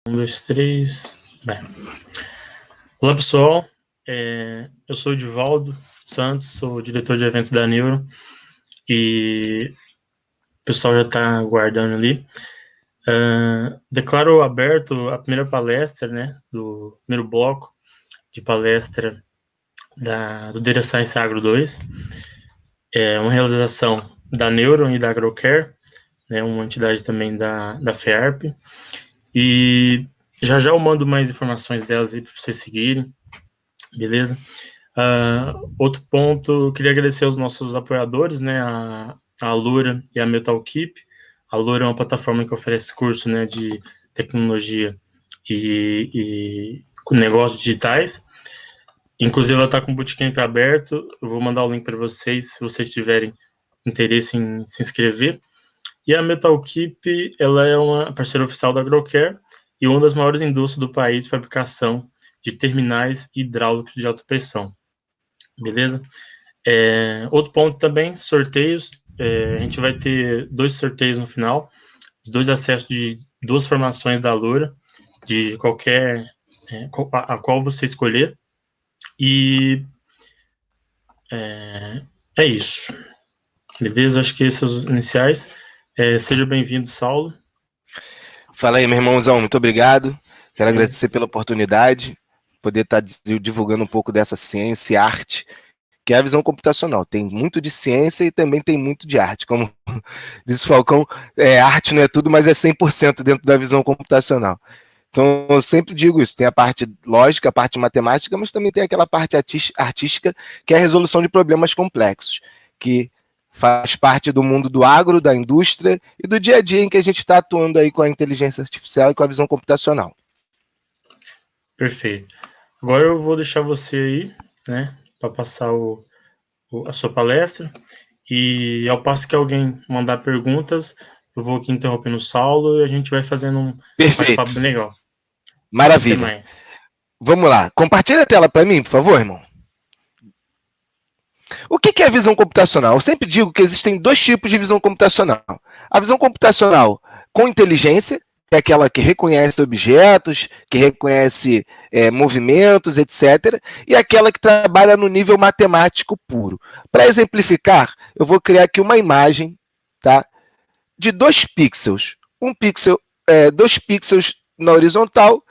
Um, dois, três. Bem. Olá, pessoal. Eu sou o Divaldo Santos, sou diretor de eventos da Neuro e o pessoal já está aguardando ali. Declaro aberto a primeira palestra, né, do primeiro bloco de palestra do Data Science Agro 2. É uma realização da Neuro e da AgroCare, né, uma entidade também da FEARP. E já eu mando mais informações delas aí para vocês seguirem, beleza? Outro ponto, eu queria agradecer aos nossos apoiadores, né, a Alura e a Metalkeep. A Alura é uma plataforma que oferece curso, né, de tecnologia e com negócios digitais. Inclusive, ela está com o Bootcamp aberto. Eu vou mandar o link para vocês, se vocês tiverem interesse em se inscrever. E a Metalkeep, ela é uma parceira oficial da AgroCare e uma das maiores indústrias do país de fabricação de terminais hidráulicos de alta pressão. Beleza? Outro ponto também, sorteios. A gente vai ter 2 sorteios no final, 2 acessos de 2 formações da Alura, de qualquer, a qual você escolher. E é isso. Beleza? Acho que esses são os iniciais. Seja bem-vindo, Saulo. Fala aí, meu irmãozão, muito obrigado. Quero agradecer pela oportunidade, poder estar divulgando um pouco dessa ciência e arte, que é a visão computacional. Tem muito de ciência e também tem muito de arte. Como diz o Falcão, arte não é tudo, mas é 100% dentro da visão computacional. Então, eu sempre digo isso, tem a parte lógica, a parte matemática, mas também tem aquela parte artística, que é a resolução de problemas complexos, que faz parte do mundo do agro, da indústria e do dia a dia em que a gente está atuando aí com a inteligência artificial e com a visão computacional. Perfeito. Agora eu vou deixar você aí, né, para passar a sua palestra, e ao passo que alguém mandar perguntas, eu vou aqui interrompendo o Saulo e a gente vai fazendo um bate-papo bem legal. Maravilha. Até mais. Vamos lá. Compartilha a tela para mim, por favor, irmão. O que é a visão computacional? Eu sempre digo que existem 2 tipos de visão computacional. A visão computacional com inteligência, que é aquela que reconhece objetos, que reconhece movimentos, etc. E aquela que trabalha no nível matemático puro. Para exemplificar, eu vou criar aqui uma imagem, tá, de 2 pixels. 2 pixels na horizontal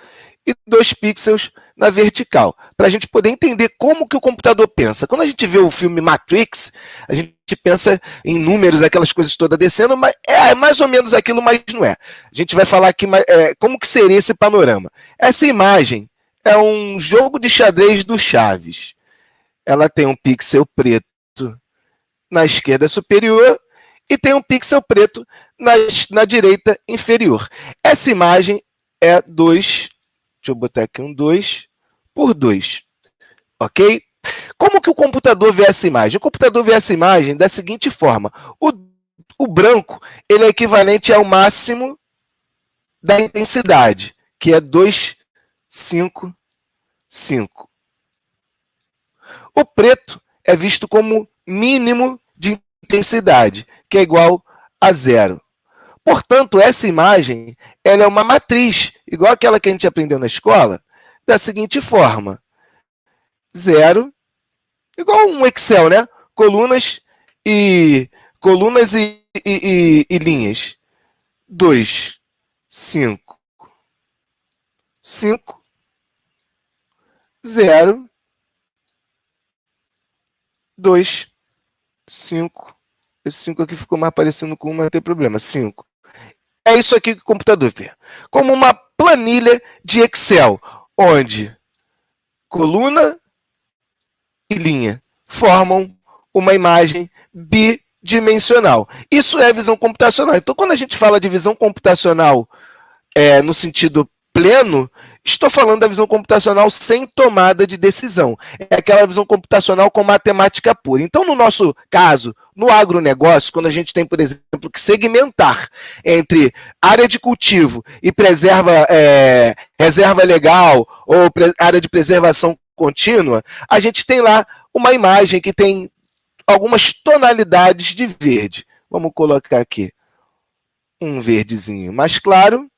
e 2 pixels na vertical, para a gente poder entender como que o computador pensa. Quando a gente vê o filme Matrix, a gente pensa em números, aquelas coisas todas descendo, mas é mais ou menos aquilo, mas não é. A gente vai falar aqui como que seria esse panorama. Essa imagem é um jogo de xadrez do Chaves. Ela tem um pixel preto na esquerda superior e tem um pixel preto na direita inferior. Essa imagem é 2, deixa eu botar aqui um 2 por 2, ok? Como que o computador vê essa imagem? O computador vê essa imagem da seguinte forma: o branco ele é equivalente ao máximo da intensidade, que é 255. O preto é visto como mínimo de intensidade, que é igual a 0. Portanto, essa imagem ela é uma matriz, igual aquela que a gente aprendeu na escola, da seguinte forma: 0, igual um Excel, né? Colunas e linhas. 2, 5, 5, 0, 2, 5. Esse 5 aqui ficou mais parecendo com 1, mas não tem problema. 5. É isso aqui que o computador vê. Como uma planilha de Excel, onde coluna e linha formam uma imagem bidimensional. Isso é visão computacional. Então, quando a gente fala de visão computacional no sentido pleno, estou falando da visão computacional sem tomada de decisão. É aquela visão computacional com matemática pura. Então, no nosso caso, no agronegócio, quando a gente tem, por exemplo, que segmentar entre área de cultivo e reserva legal ou área de preservação contínua, a gente tem lá uma imagem que tem algumas tonalidades de verde. Vamos colocar aqui um verdezinho mais claro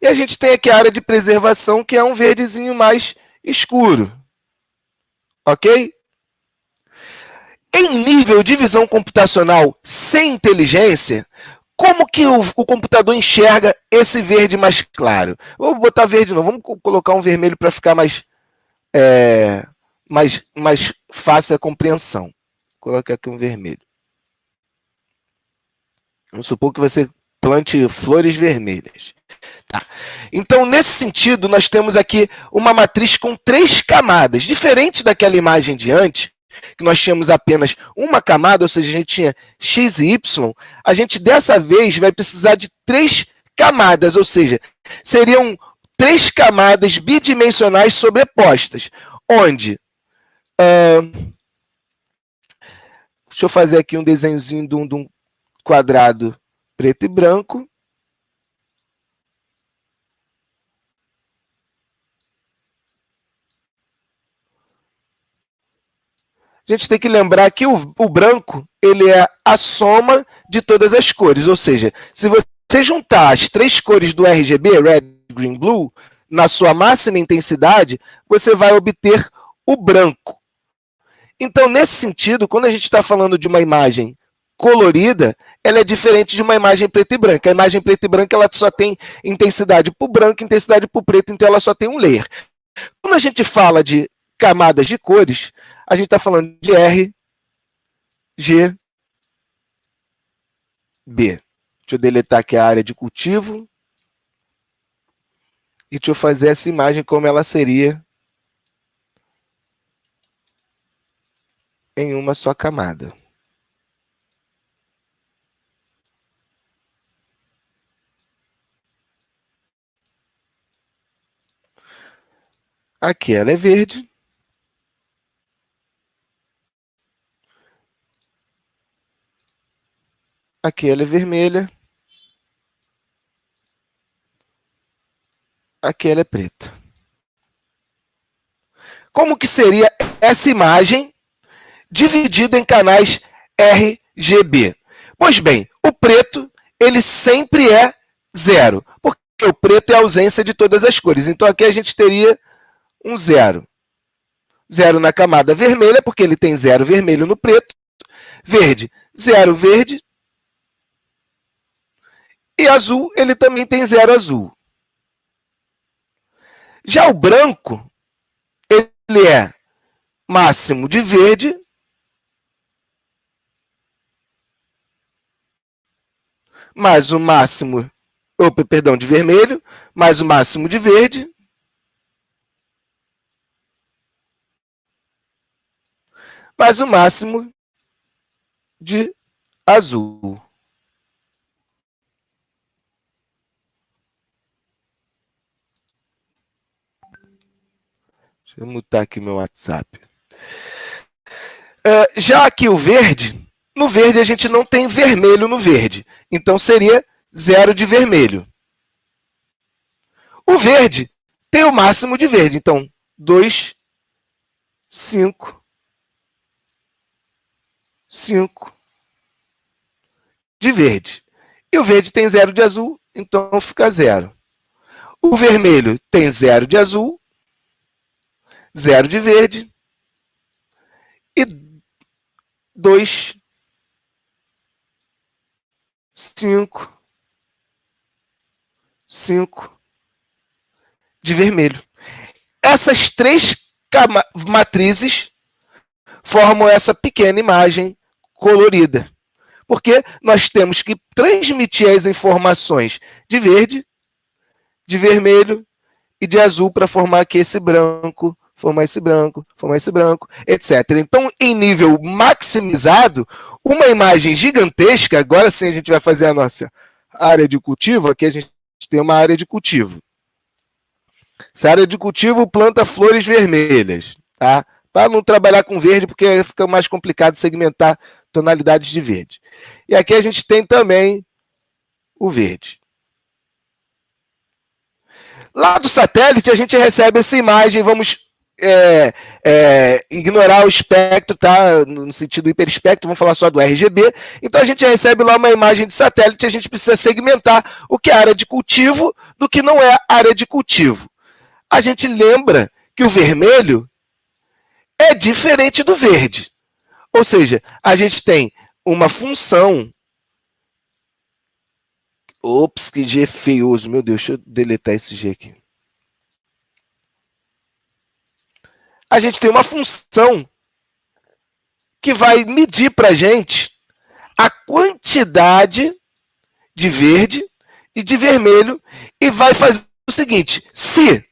E a gente tem aqui a área de preservação, que é um verdezinho mais escuro. Ok? Em nível de visão computacional sem inteligência, como que o computador enxerga esse verde mais claro? Vou botar verde não, vamos colocar um vermelho para ficar mais fácil a compreensão. Vou colocar aqui um vermelho. Vamos supor que você plante flores vermelhas. Tá. Então, nesse sentido, nós temos aqui uma matriz com 3 camadas. Diferente daquela imagem de antes, que nós tínhamos apenas uma camada, ou seja, a gente tinha X e Y, a gente dessa vez vai precisar de 3 camadas, ou seja, seriam 3 camadas bidimensionais sobrepostas, onde... deixa eu fazer aqui um desenhozinho de um quadrado preto e branco. A gente tem que lembrar que o branco ele é a soma de todas as cores, ou seja, se você juntar as 3 cores do RGB, Red, Green, Blue, na sua máxima intensidade, você vai obter o branco. Então, nesse sentido, quando a gente está falando de uma imagem colorida, ela é diferente de uma imagem preta e branca. A imagem preta e branca ela só tem intensidade para o branco e intensidade para o preto, então ela só tem um layer. Quando a gente fala de camadas de cores, a gente está falando de R, G, B. Deixa eu deletar aqui a área de cultivo. E deixa eu fazer essa imagem como ela seria em uma só camada. Aqui ela é verde. Aqui ela é vermelha. Aqui ela é preta. Como que seria essa imagem dividida em canais RGB? Pois bem, o preto ele sempre é 0, porque o preto é a ausência de todas as cores. Então aqui a gente teria um 0. 0 na camada vermelha, porque ele tem 0 vermelho no preto. Verde, 0 verde. E azul, ele também tem 0 azul. Já o branco, ele é máximo de verde, mais o máximo, de vermelho, mais o máximo de verde, mais o máximo de azul. Deixa eu mutar aqui meu WhatsApp. Já aqui o verde, no verde a gente não tem vermelho no verde. Então seria 0 de vermelho. O verde tem o máximo de verde. Então, 2, 5, 5 de verde. E o verde tem 0 de azul, então fica 0. O vermelho tem 0 de azul, 0 de verde e 2, 5, 5 de vermelho. Essas 3 matrizes formam essa pequena imagem colorida. Porque nós temos que transmitir as informações de verde, de vermelho e de azul para formar aqui esse branco, formar esse branco, etc. Então, em nível maximizado, uma imagem gigantesca, agora sim a gente vai fazer a nossa área de cultivo, aqui a gente tem uma área de cultivo. Essa área de cultivo planta flores vermelhas, tá? Para não trabalhar com verde, porque fica mais complicado segmentar tonalidades de verde. E aqui a gente tem também o verde. Lá do satélite, a gente recebe essa imagem, vamos ignorar o espectro, tá? No sentido hiperespectro, vamos falar só do RGB. Então a gente recebe lá uma imagem de satélite, a gente precisa segmentar o que é área de cultivo do que não é área de cultivo. A gente lembra que o vermelho é diferente do verde. Ou seja, a gente tem uma função. Ops, que G feioso. Meu Deus, deixa eu deletar esse G aqui. A gente tem uma função que vai medir para a gente a quantidade de verde e de vermelho e vai fazer o seguinte: se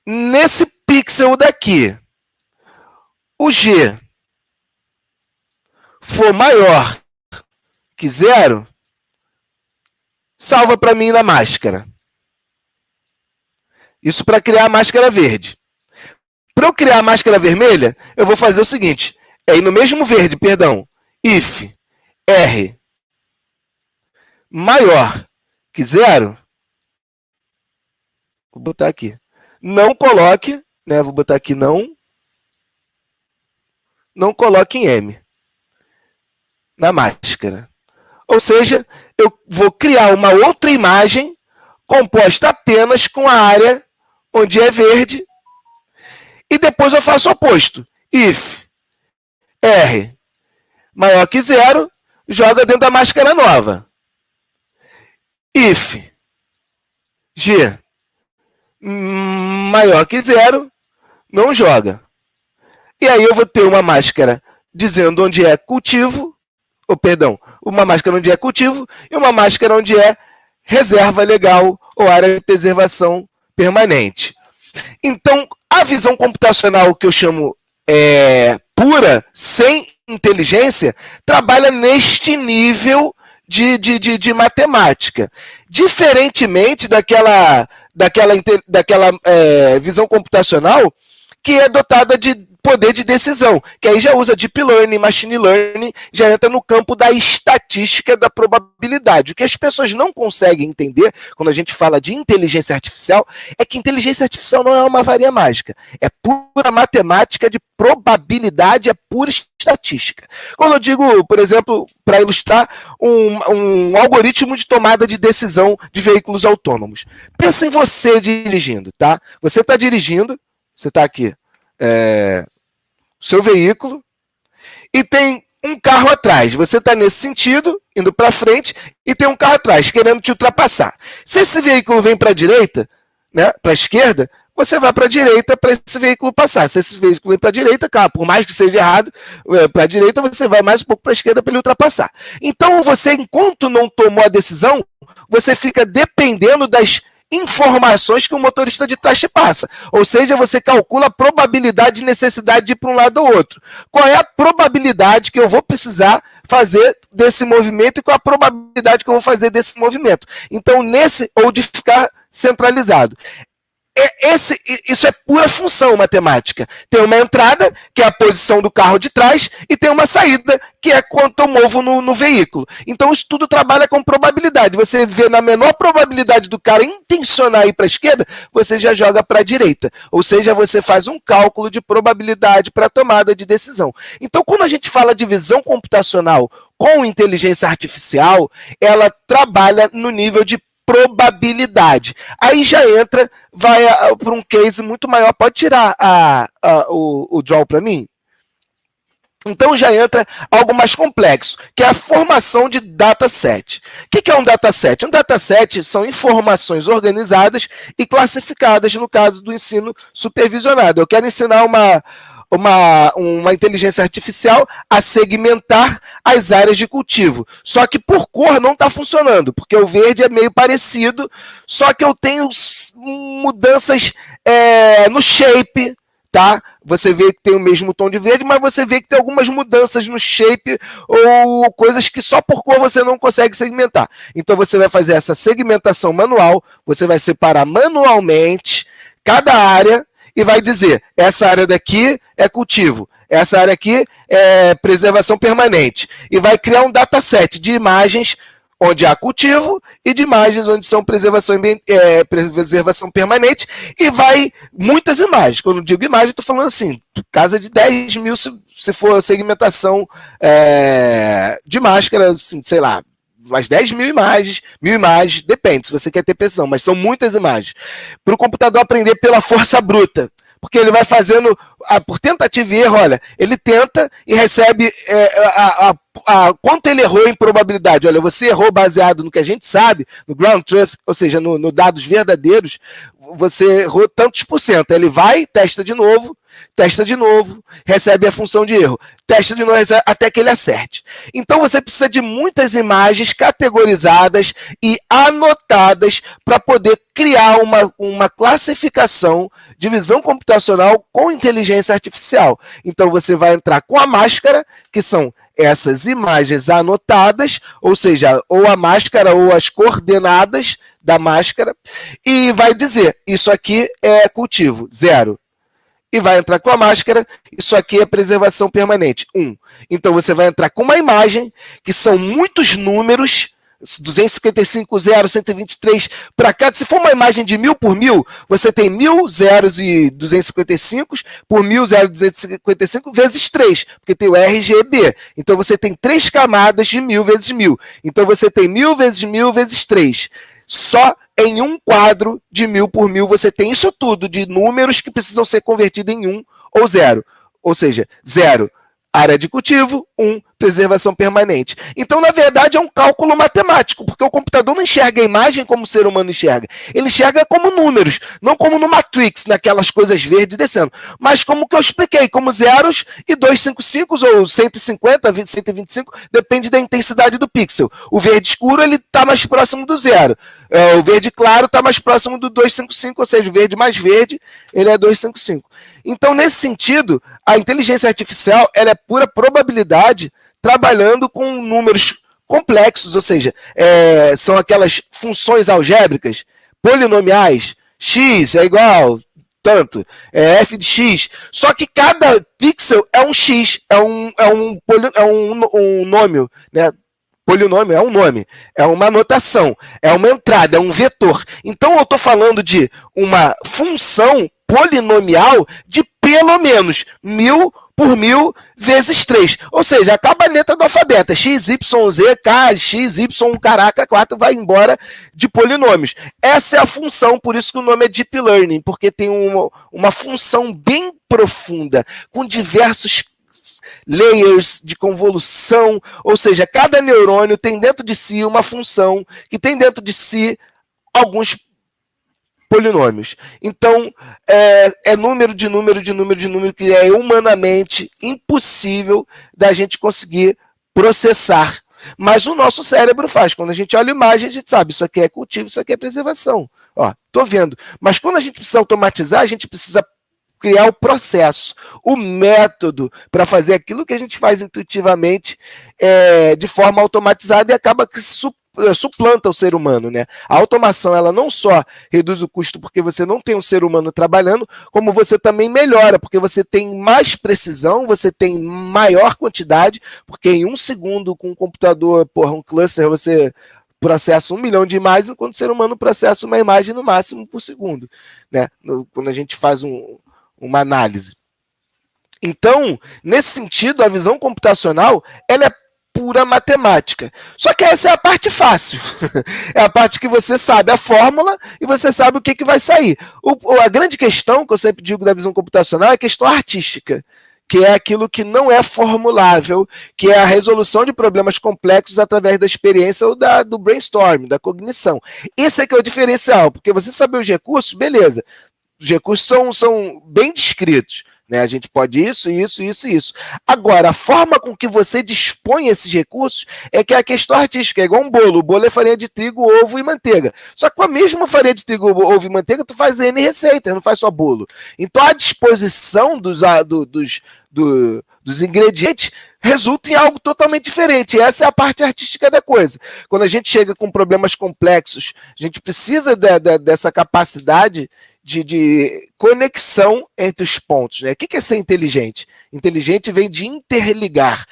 nesse pixel daqui o G for maior que 0, salva para mim na máscara. Isso para criar a máscara verde. Para eu criar a máscara vermelha, eu vou fazer o seguinte. Aí no mesmo verde, perdão, if R maior que 0, vou botar aqui. Não coloque, né? Vou botar aqui não coloque em M na máscara. Ou seja, eu vou criar uma outra imagem composta apenas com a área onde é verde, e depois eu faço o oposto. If R maior que 0, joga dentro da máscara nova. If G maior que 0, não joga. E aí eu vou ter uma máscara dizendo onde é cultivo, ou perdão, uma máscara onde é cultivo e uma máscara onde é reserva legal ou área de preservação permanente. Então, a visão computacional que eu chamo pura, sem inteligência, trabalha neste nível de matemática. Diferentemente daquela visão computacional que é dotada de poder de decisão, que aí já usa Deep Learning, Machine Learning, já entra no campo da estatística, da probabilidade. O que as pessoas não conseguem entender, quando a gente fala de inteligência artificial, é que inteligência artificial não é uma varinha mágica. É pura matemática de probabilidade, é pura estatística. Quando eu digo, por exemplo, para ilustrar, um algoritmo de tomada de decisão de veículos autônomos. Pensa em você dirigindo, tá? Você está dirigindo, você está aqui, seu veículo, e tem um carro atrás. Você está nesse sentido, indo para frente, e tem um carro atrás, querendo te ultrapassar. Se esse veículo vem para a direita, né, para a esquerda, você vai para a direita para esse veículo passar. Se esse veículo vem para a direita, cara, por mais que seja errado, para a direita, você vai mais um pouco para a esquerda para ele ultrapassar. Então, você, enquanto não tomou a decisão, você fica dependendo das informações que o motorista de trás te passa. Ou seja, você calcula a probabilidade e necessidade de ir para um lado ou outro. Qual é a probabilidade que eu vou precisar fazer desse movimento e qual a probabilidade que eu vou fazer desse movimento? Então, ou de ficar centralizado. Isso é pura função matemática. Tem uma entrada, que é a posição do carro de trás, e tem uma saída, que é quanto eu movo no veículo. Então, isso tudo trabalha com probabilidade. Você vê na menor probabilidade do cara intencionar ir para a esquerda, você já joga para a direita. Ou seja, você faz um cálculo de probabilidade para a tomada de decisão. Então, quando a gente fala de visão computacional com inteligência artificial, ela trabalha no nível de probabilidade. Aí já entra, vai para um case muito maior. Pode tirar o draw para mim? Então já entra algo mais complexo, que é a formação de dataset. O que é um dataset? Um dataset são informações organizadas e classificadas, no caso do ensino supervisionado. Eu quero ensinar uma inteligência artificial a segmentar as áreas de cultivo. Só que por cor não está funcionando, porque o verde é meio parecido, só que eu tenho mudanças no shape, tá? Você vê que tem o mesmo tom de verde, mas você vê que tem algumas mudanças no shape ou coisas que só por cor você não consegue segmentar. Então você vai fazer essa segmentação manual, você vai separar manualmente cada área e vai dizer, essa área daqui é cultivo, essa área aqui é preservação permanente. E vai criar um dataset de imagens onde há cultivo, e de imagens onde são preservação permanente, e vai muitas imagens. Quando eu digo imagem, estou falando assim, casa de 10 mil se for segmentação de máscara, assim, sei lá, umas 10 mil imagens, depende, se você quer ter precisão, mas são muitas imagens. Para o computador aprender pela força bruta, porque ele vai fazendo, por tentativa e erro, olha, ele tenta e recebe quanto ele errou em probabilidade. Olha, você errou baseado no que a gente sabe, no ground truth, ou seja, no dados verdadeiros, você errou tantos por cento. Ele vai, testa de novo, recebe a função de erro, testa de novo, até que ele acerte. Então você precisa de muitas imagens categorizadas e anotadas para poder criar uma classificação de visão computacional com inteligência artificial. Então você vai entrar com a máscara, que são essas imagens anotadas, ou seja, ou a máscara ou as coordenadas da máscara, e vai dizer, isso aqui é cultivo, 0. E vai entrar com a máscara, isso aqui é preservação permanente, 1. Então você vai entrar com uma imagem, que são muitos números, 255, 0, 123, para cada. Se for uma imagem de 1000 por 1000, você tem 1000 zeros e 255 por 1000 zeros e 255 vezes 3, porque tem o RGB. Então você tem 3 camadas de 1000 vezes 1000. Então você tem 1000 vezes 1000 vezes 3. Só em um quadro de 1000 por 1000 você tem isso tudo de números que precisam ser convertidos em 1 ou 0. Ou seja, 0, área de cultivo, 1, preservação permanente. Então, na verdade, é um cálculo matemático, porque o computador não enxerga a imagem como o ser humano enxerga. Ele enxerga como números, não como no Matrix, naquelas coisas verdes descendo, mas como que eu expliquei, como zeros e 255 ou 150, 125, depende da intensidade do pixel. O verde escuro está mais próximo do 0. O verde claro está mais próximo do 255, ou seja, o verde mais verde, ele é 255. Então, nesse sentido, a inteligência artificial ela é pura probabilidade trabalhando com números complexos, ou seja, são aquelas funções algébricas, polinomiais, x é igual tanto, f de x, só que cada pixel é um x, é um nômio, né? Polinômio é um nome, é uma notação, é uma entrada, é um vetor. Então eu estou falando de uma função polinomial de pelo menos 1000 por 1000 vezes 3. Ou seja, acaba a letra do alfabeto. X, Y, Z, K, X, Y, caraca, 4 vai embora de polinômios. Essa é a função, por isso que o nome é Deep Learning, porque tem uma função bem profunda, com diversos layers de convolução, ou seja, cada neurônio tem dentro de si uma função que tem dentro de si alguns polinômios. Então, é número de número de número de número que é humanamente impossível da gente conseguir processar. Mas o nosso cérebro faz. Quando a gente olha a imagem, a gente sabe, isso aqui é cultivo, isso aqui é preservação. Ó, tô vendo. Mas quando a gente precisa automatizar, a gente precisa criar o processo, o método para fazer aquilo que a gente faz intuitivamente de forma automatizada e acaba que suplanta o ser humano, né? A automação ela não só reduz o custo porque você não tem um ser humano trabalhando, como você também melhora, porque você tem mais precisão, você tem maior quantidade, porque em 1 segundo com um computador, um cluster, você processa 1 milhão de imagens, enquanto o ser humano processa uma imagem no máximo por segundo, né? Quando a gente faz uma análise. Então, nesse sentido, a visão computacional ela é pura matemática. Só que essa é a parte fácil. É a parte que você sabe a fórmula e você sabe o que vai sair. A grande questão, que eu sempre digo da visão computacional, é a questão artística, que é aquilo que não é formulável, que é a resolução de problemas complexos através da experiência ou do brainstorming, da cognição. Esse é que é o diferencial, porque você saber os recursos, beleza. Os recursos são bem descritos, né? A gente pode isso. Agora, a forma com que você dispõe esses recursos é que é a questão artística, é igual um bolo. O bolo é farinha de trigo, ovo e manteiga. Só que com a mesma farinha de trigo, ovo e manteiga, tu faz N receitas, não faz só bolo. Então, a disposição dos ingredientes resulta em algo totalmente diferente. E essa é a parte artística da coisa. Quando a gente chega com problemas complexos, a gente precisa dessa capacidade de conexão entre os pontos, né? O que é ser inteligente? Inteligente vem de interligar.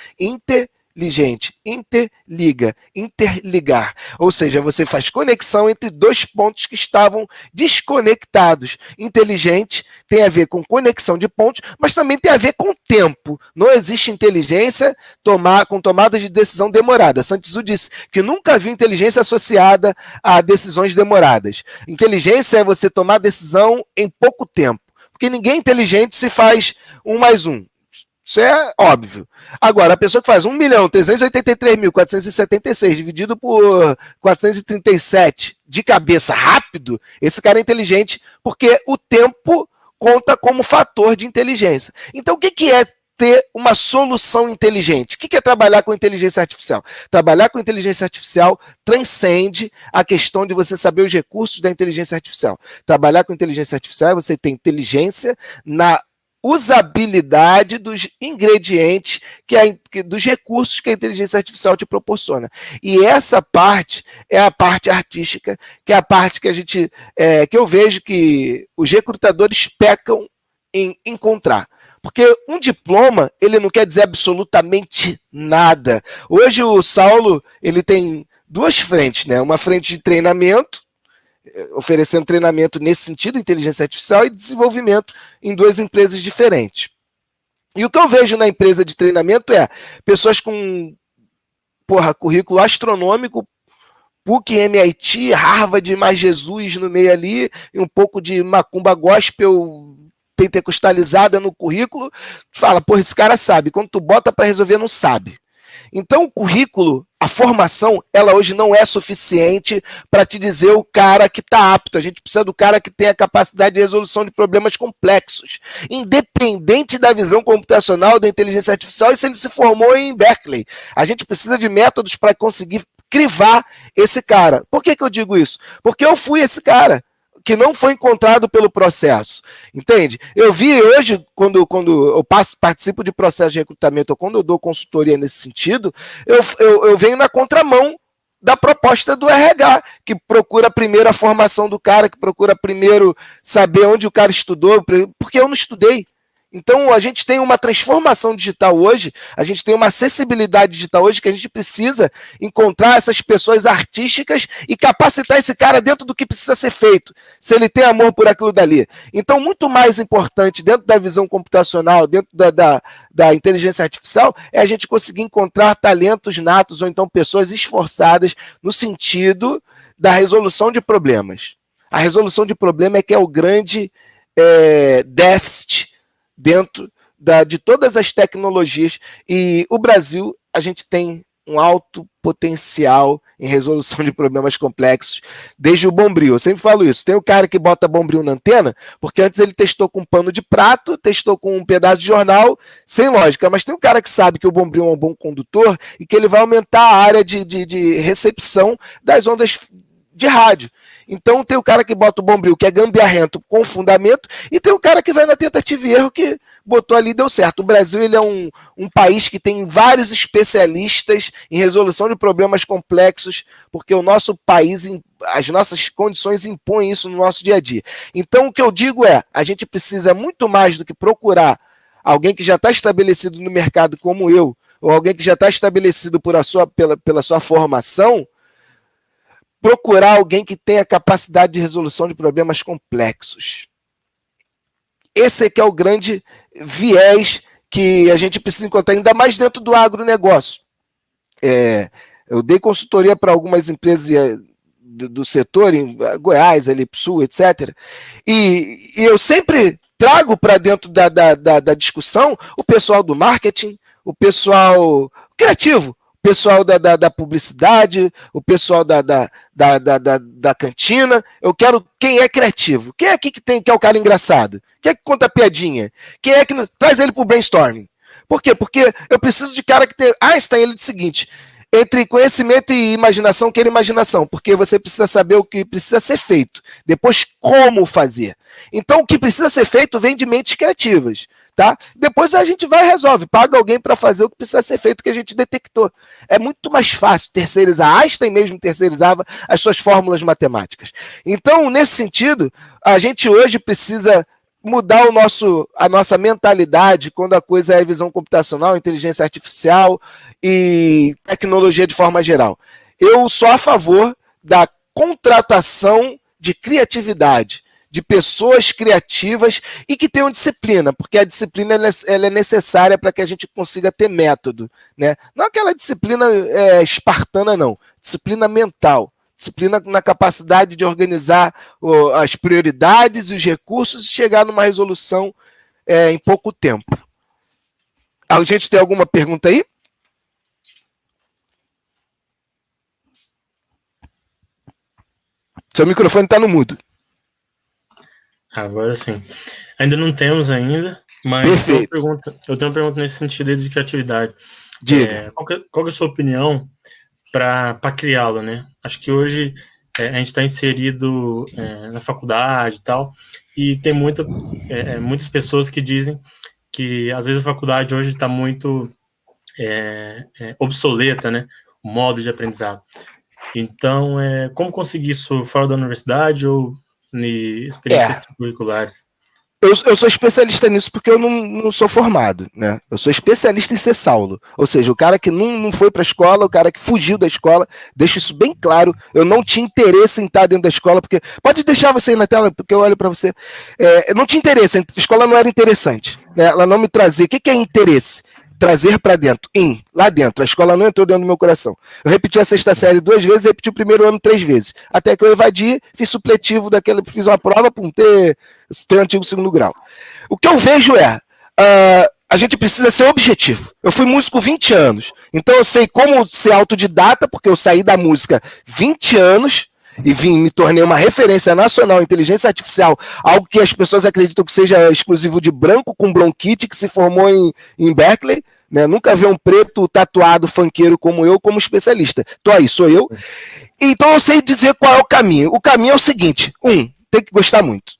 inteligente. Interliga, interligar. Ou seja, você faz conexão entre dois pontos que estavam desconectados. Inteligente tem a ver com conexão de pontos, mas também tem a ver com tempo. Não existe inteligência com tomada de decisão demorada. Sun Tzu disse que nunca viu inteligência associada a decisões demoradas. Inteligência é você tomar decisão em pouco tempo. Porque ninguém inteligente se faz 1 mais 1. Isso é óbvio. Agora, a pessoa que faz 1.383.476 dividido por 437 de cabeça rápido, esse cara é inteligente porque o tempo conta como fator de inteligência. Então, o que é ter uma solução inteligente? O que é trabalhar com inteligência artificial? Trabalhar com inteligência artificial transcende a questão de você saber os recursos da inteligência artificial. Trabalhar com inteligência artificial é você ter inteligência na usabilidade dos ingredientes, dos recursos que a inteligência artificial te proporciona. E essa parte é a parte artística, que é a parte que que eu vejo que os recrutadores pecam em encontrar. Porque um diploma, ele não quer dizer absolutamente nada. Hoje o Saulo, ele tem duas frentes, né? Uma frente de treinamento, oferecendo treinamento nesse sentido, inteligência artificial, e desenvolvimento em duas empresas diferentes. E o que eu vejo na empresa de treinamento é pessoas com currículo astronômico, PUC, MIT, Harvard, mais Jesus no meio ali, e um pouco de macumba gospel pentecostalizada no currículo, fala, esse cara sabe. Quando tu bota para resolver, não sabe. Então, o currículo, a formação, ela hoje não é suficiente para te dizer o cara que está apto. A gente precisa do cara que tem a capacidade de resolução de problemas complexos, independente da visão computacional, da inteligência artificial, e se ele se formou em Berkeley. A gente precisa de métodos para conseguir crivar esse cara. Por que eu digo isso? Porque eu fui esse cara que não foi encontrado pelo processo, entende? Eu vi hoje, quando eu participo de processo de recrutamento, ou quando eu dou consultoria nesse sentido, eu venho na contramão da proposta do RH, que procura primeiro a formação do cara, que procura primeiro saber onde o cara estudou, porque eu não estudei. Então, a gente tem uma transformação digital hoje, a gente tem uma acessibilidade digital hoje que a gente precisa encontrar essas pessoas artísticas e capacitar esse cara dentro do que precisa ser feito, se ele tem amor por aquilo dali. Então, muito mais importante dentro da visão computacional, dentro da inteligência artificial, é a gente conseguir encontrar talentos natos ou então pessoas esforçadas no sentido da resolução de problemas. A resolução de problema é que é o grande déficit dentro de todas as tecnologias, e o Brasil, a gente tem um alto potencial em resolução de problemas complexos, desde o Bombril. Eu sempre falo isso, tem o cara que bota Bombril na antena, porque antes ele testou com um pano de prato, testou com um pedaço de jornal, sem lógica, mas tem um cara que sabe que o Bombril é um bom condutor e que ele vai aumentar a área de recepção das ondas de rádio. Então tem o cara que bota o Bombril, que é gambiarrento com fundamento, e tem o cara que vai na tentativa e erro, que botou ali e deu certo. O Brasil, ele é um país que tem vários especialistas em resolução de problemas complexos, porque o nosso país, as nossas condições impõem isso no nosso dia a dia. Então o que eu digo é, a gente precisa muito mais do que procurar alguém que já está estabelecido no mercado como eu, ou alguém que já está estabelecido pela sua formação, procurar alguém que tenha capacidade de resolução de problemas complexos. Esse é que é o grande viés que a gente precisa encontrar, ainda mais dentro do agronegócio. Eu dei consultoria para algumas empresas do setor, em Goiás, ali, Sul, etc. E eu sempre trago para dentro da discussão o pessoal do marketing, o pessoal criativo, o pessoal da publicidade, o pessoal da cantina. Eu quero quem é criativo. Quem é aqui que é o cara engraçado? Quem é que conta piadinha? Quem é que traz ele para o brainstorming? Por quê? Porque eu preciso de cara que tem... Einstein, ele diz o seguinte, entre conhecimento e imaginação, queira imaginação, porque você precisa saber o que precisa ser feito, depois como fazer. Então, o que precisa ser feito vem de mentes criativas. Tá? Depois a gente vai e resolve, paga alguém para fazer o que precisa ser feito, que a gente detectou. É muito mais fácil terceirizar. Einstein mesmo terceirizava as suas fórmulas matemáticas. Então, nesse sentido, a gente hoje precisa mudar a nossa mentalidade quando a coisa é visão computacional, inteligência artificial e tecnologia de forma geral. Eu sou a favor da contratação de criatividade, de pessoas criativas e que tenham disciplina, porque a disciplina ela é necessária para que a gente consiga ter método, né? Não aquela disciplina espartana, não. Disciplina mental. Disciplina na capacidade de organizar as prioridades e os recursos e chegar numa resolução em pouco tempo. A gente tem alguma pergunta aí? Seu microfone está no mudo. Agora sim. Ainda não temos mas eu tenho uma pergunta nesse sentido aí de criatividade. Qual é a sua opinião para criá-la, né? Acho que hoje a gente está inserido na faculdade e tal, e tem muitas pessoas que dizem que às vezes a faculdade hoje está muito obsoleta, né? O modo de aprendizado. Então, como conseguir isso fora da universidade ou em experiências curriculares? Eu sou especialista nisso porque eu não sou formado, né? Eu sou especialista em ser Saulo. Ou seja, o cara que não foi para a escola, o cara que fugiu da escola, deixo isso bem claro. Eu não tinha interesse em estar dentro da escola, porque... Pode deixar você aí na tela, porque eu olho para você. Eu não tinha interesse, a escola não era interessante, né? Ela não me trazia. O que é interesse? Trazer para dentro, lá dentro. A escola não entrou dentro do meu coração. Eu repeti a sexta série 2 vezes, repeti o primeiro ano 3 vezes. Até que eu evadi, fiz supletivo daquele, fiz uma prova para ter antigo segundo grau. O que eu vejo a gente precisa ser objetivo. Eu fui músico 20 anos, então eu sei como ser autodidata, porque eu saí da música 20 anos e me tornei uma referência nacional em inteligência artificial, algo que as pessoas acreditam que seja exclusivo de branco com bronquite, que se formou em Berkeley, né? Nunca vi um preto tatuado funkeiro como eu, como especialista. Tô aí, sou eu. Então eu sei dizer qual é o caminho. O caminho é o seguinte: tem que gostar muito.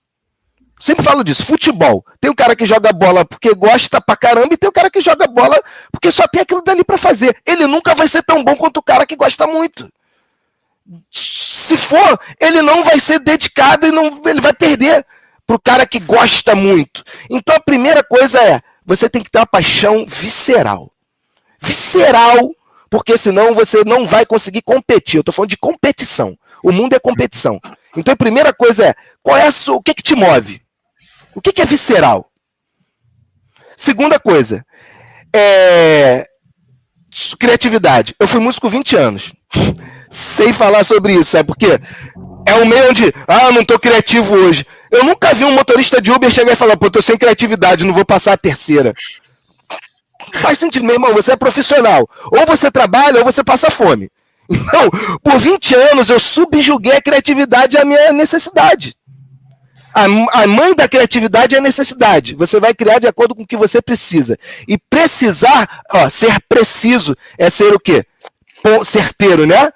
Sempre falo disso, futebol. Tem um cara que joga bola porque gosta pra caramba e tem um cara que joga bola porque só tem aquilo dali pra fazer. Ele nunca vai ser tão bom quanto o cara que gosta muito. Se for, ele não vai ser dedicado e ele vai perder pro cara que gosta muito. Então a primeira coisa você tem que ter uma paixão visceral. Visceral, porque senão você não vai conseguir competir. Eu tô falando de competição. O mundo é competição. Então a primeira coisa o que te move? O que é visceral? Segunda coisa, criatividade. Eu fui músico 20 anos. Sei falar sobre isso, sabe por quê? É um meio onde, não tô criativo hoje. Eu nunca vi um motorista de Uber chegar e falar, tô sem criatividade, não vou passar a terceira. Faz sentido, meu irmão, você é profissional. Ou você trabalha, ou você passa fome. Então, por 20 anos, eu subjuguei a criatividade à minha necessidade. A mãe da criatividade é a necessidade. Você vai criar de acordo com o que você precisa. E precisar, ser preciso, é ser o quê? Certeiro, né?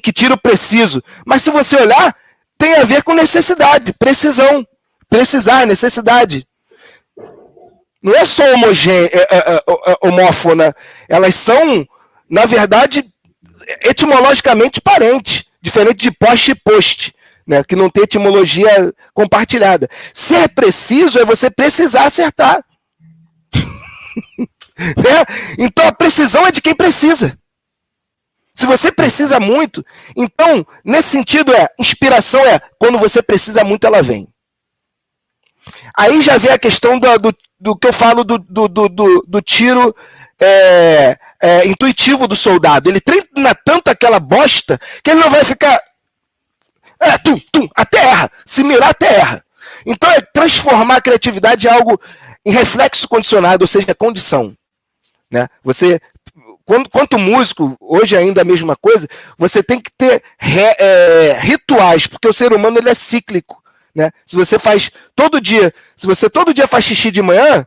Que tira o preciso. Mas se você olhar, tem a ver com necessidade, precisão. Precisar, necessidade. Não é só homófona. Elas são, na verdade, etimologicamente parentes. Diferente de poste e post, né? Que não tem etimologia compartilhada. Ser preciso é você precisar acertar. Né? Então a precisão é de quem precisa. Se você precisa muito, então, nesse sentido, inspiração quando você precisa muito, ela vem. Aí já vem a questão do que eu falo do tiro intuitivo do soldado. Ele treina tanto aquela bosta que ele não vai ficar... até erra. Se mirar, até erra. Então, transformar a criatividade em algo em reflexo condicionado, ou seja, condição. Né? Você... Quanto músico, hoje ainda a mesma coisa, você tem que ter rituais, porque o ser humano ele é cíclico. Né? Se você todo dia faz xixi de manhã,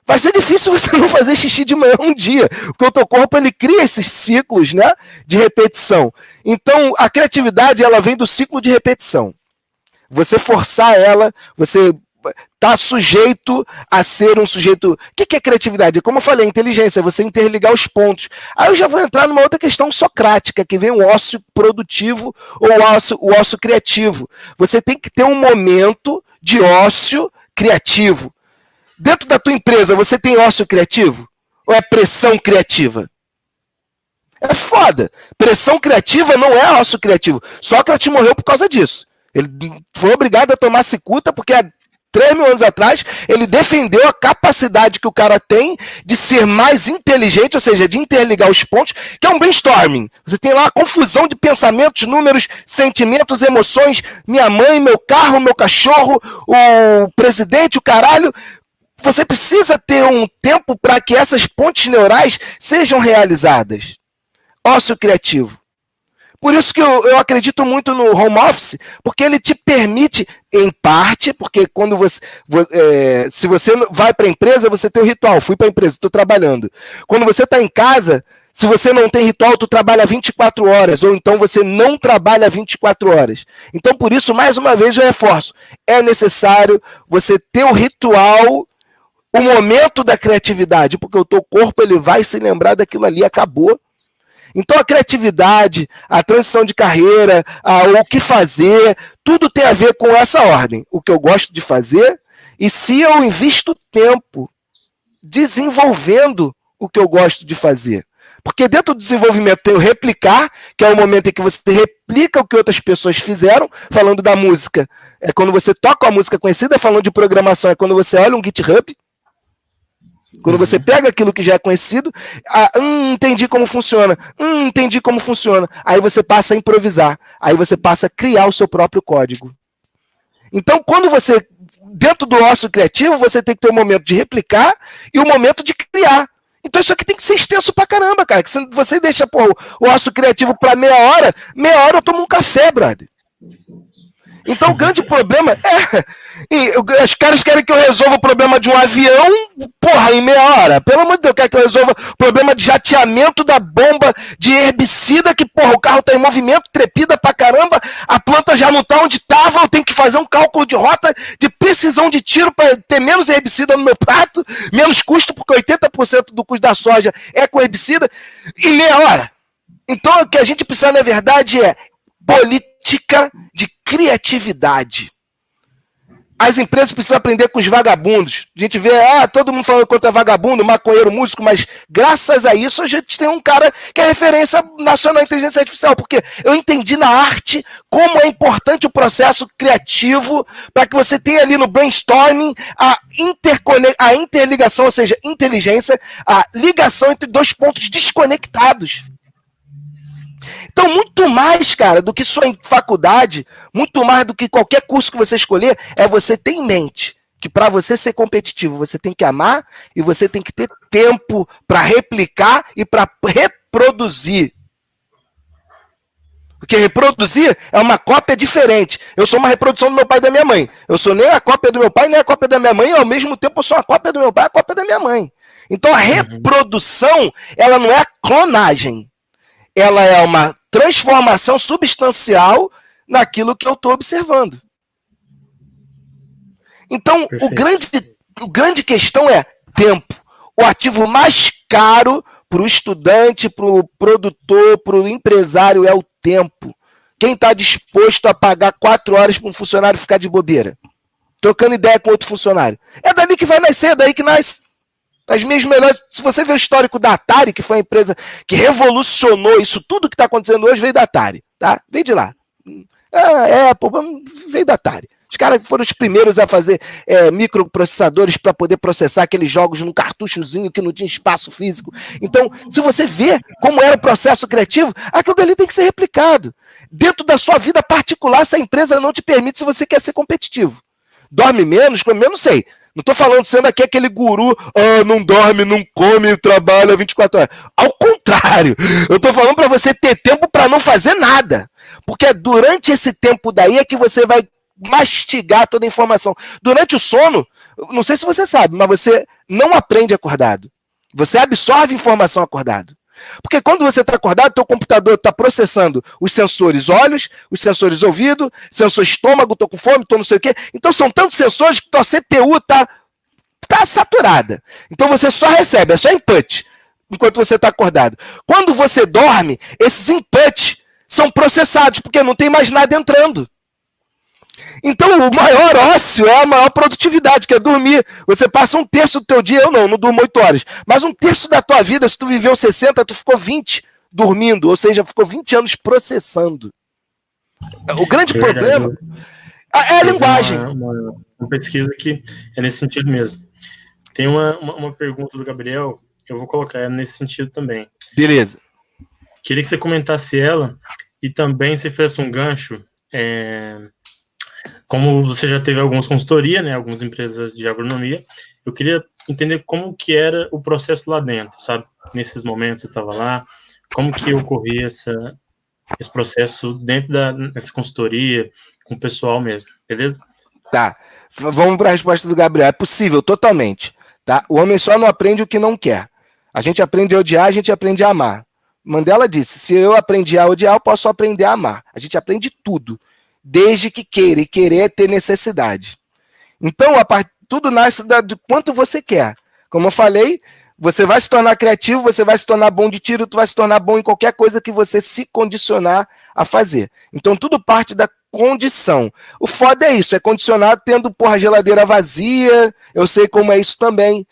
vai ser difícil você não fazer xixi de manhã um dia, porque o teu corpo ele cria esses ciclos, né, de repetição. Então, a criatividade ela vem do ciclo de repetição. Você forçar ela, você está sujeito a ser um sujeito... O que é criatividade? Como eu falei, inteligência, é você interligar os pontos. Aí eu já vou entrar numa outra questão socrática, que vem o ócio produtivo ou o ócio criativo. Você tem que ter um momento de ócio criativo. Dentro da tua empresa, você tem ócio criativo? Ou é pressão criativa? É foda. Pressão criativa não é ócio criativo. Sócrates morreu por causa disso. Ele foi obrigado a tomar cicuta porque há 3.000 anos atrás ele defendeu a capacidade que o cara tem de ser mais inteligente, ou seja, de interligar os pontos, que é um brainstorming. Você tem lá uma confusão de pensamentos, números, sentimentos, emoções, minha mãe, meu carro, meu cachorro, o presidente, o caralho. Você precisa ter um tempo para que essas pontes neurais sejam realizadas. Ócio criativo. Por isso que eu acredito muito no home office, porque ele te permite, em parte, porque quando se você vai para a empresa, você tem o ritual. Fui para a empresa, estou trabalhando. Quando você está em casa, se você não tem ritual, tu trabalha 24 horas, ou então você não trabalha 24 horas. Então, por isso, mais uma vez, eu reforço. É necessário você ter o ritual, o momento da criatividade, porque o teu corpo ele vai se lembrar daquilo ali, acabou. Então a criatividade, a transição de carreira, o que fazer, tudo tem a ver com essa ordem. O que eu gosto de fazer e se eu invisto tempo desenvolvendo o que eu gosto de fazer. Porque dentro do desenvolvimento tem o replicar, que é o momento em que você replica o que outras pessoas fizeram, falando da música. É quando você toca uma música conhecida, falando de programação, é quando você olha um GitHub. Quando você pega aquilo que já é conhecido, entendi como funciona, entendi como funciona. Aí você passa a improvisar, aí você passa a criar o seu próprio código. Então, quando você, dentro do ócio criativo, você tem que ter um momento de replicar e um momento de criar. Então isso aqui tem que ser extenso pra caramba, cara. Que se você deixa o ócio criativo pra meia hora eu tomo um café, brother. Então o grande problema os caras querem que eu resolva o problema de um avião, porra, em meia hora. Pelo amor de Deus, quer que eu resolva o problema de jateamento da bomba de herbicida, que, porra, o carro tá em movimento, trepida pra caramba, a planta já não tá onde tava, eu tenho que fazer um cálculo de rota, de precisão de tiro para ter menos herbicida no meu prato, menos custo, porque 80% do custo da soja é com herbicida, em meia hora. Então o que a gente precisa, na verdade, é política de criatividade. As empresas precisam aprender com os vagabundos. A gente vê, todo mundo falando contra vagabundo, maconheiro, músico, mas graças a isso a gente tem um cara que é referência nacional em inteligência artificial, porque eu entendi na arte como é importante o processo criativo para que você tenha ali no brainstorming a interligação, ou seja, inteligência, a ligação entre dois pontos desconectados. Então, muito mais, cara, do que sua faculdade, muito mais do que qualquer curso que você escolher, é você ter em mente que para você ser competitivo, você tem que amar e você tem que ter tempo para replicar e para reproduzir. Porque reproduzir é uma cópia diferente. Eu sou uma reprodução do meu pai e da minha mãe. Eu sou nem a cópia do meu pai, nem a cópia da minha mãe, e ao mesmo tempo eu sou a cópia do meu pai e a cópia da minha mãe. Então, a reprodução, ela não é clonagem. Ela é uma transformação substancial naquilo que eu estou observando. Então, o grande questão é tempo. O ativo mais caro para o estudante, para o produtor, para o empresário é o tempo. Quem está disposto a pagar 4 horas para um funcionário ficar de bobeira? Trocando ideia com outro funcionário. É dali que vai nascer, é daí que nasce. As minhas melhores. Se você ver o histórico da Atari, que foi a empresa que revolucionou isso, tudo que está acontecendo hoje veio da Atari, tá? Veio de lá. Veio da Atari. Os caras foram os primeiros a fazer microprocessadores para poder processar aqueles jogos num cartuchozinho que não tinha espaço físico. Então, se você vê como era o processo criativo, aquilo dali tem que ser replicado. Dentro da sua vida particular, essa empresa não te permite se você quer ser competitivo. Dorme menos, come menos, não sei. Não estou falando sendo aqui aquele guru, não dorme, não come, trabalha 24 horas. Ao contrário, eu estou falando para você ter tempo para não fazer nada. Porque durante esse tempo daí é que você vai mastigar toda a informação. Durante o sono, não sei se você sabe, mas você não aprende acordado. Você absorve informação acordado. Porque quando você está acordado, teu computador está processando os sensores olhos, os sensores ouvido, sensor estômago, estou com fome, estou não sei o quê. Então são tantos sensores que tua CPU está saturada. Então você só recebe, é só input, enquanto você está acordado. Quando você dorme, esses inputs são processados, porque não tem mais nada entrando. Então, o maior ócio é a maior produtividade, que é dormir. Você passa um terço do teu dia, eu não durmo 8 horas, mas um terço da tua vida, se tu viveu 60, tu ficou 20 dormindo, ou seja, ficou 20 anos processando. O grande problema é a linguagem. Uma pesquisa que é nesse sentido mesmo. Tem uma pergunta do Gabriel, eu vou colocar nesse sentido também. Beleza. Queria que você comentasse ela e também se fizesse um gancho. Como você já teve algumas consultorias, né, algumas empresas de agronomia, eu queria entender como que era o processo lá dentro, sabe? Nesses momentos você estava lá, como que ocorria esse processo dentro dessa consultoria, com o pessoal mesmo, beleza? Tá, vamos para a resposta do Gabriel. É possível, totalmente. Tá? O homem só não aprende o que não quer. A gente aprende a odiar, a gente aprende a amar. Mandela disse, se eu aprendi a odiar, eu posso aprender a amar. A gente aprende tudo, desde que queira, e querer é ter necessidade. Então, tudo nasce de quanto você quer. Como eu falei, você vai se tornar criativo, você vai se tornar bom de tiro, tu vai se tornar bom em qualquer coisa que você se condicionar a fazer. Então, tudo parte da condição. O foda é isso, é condicionado tendo, porra, geladeira vazia, eu sei como é isso também.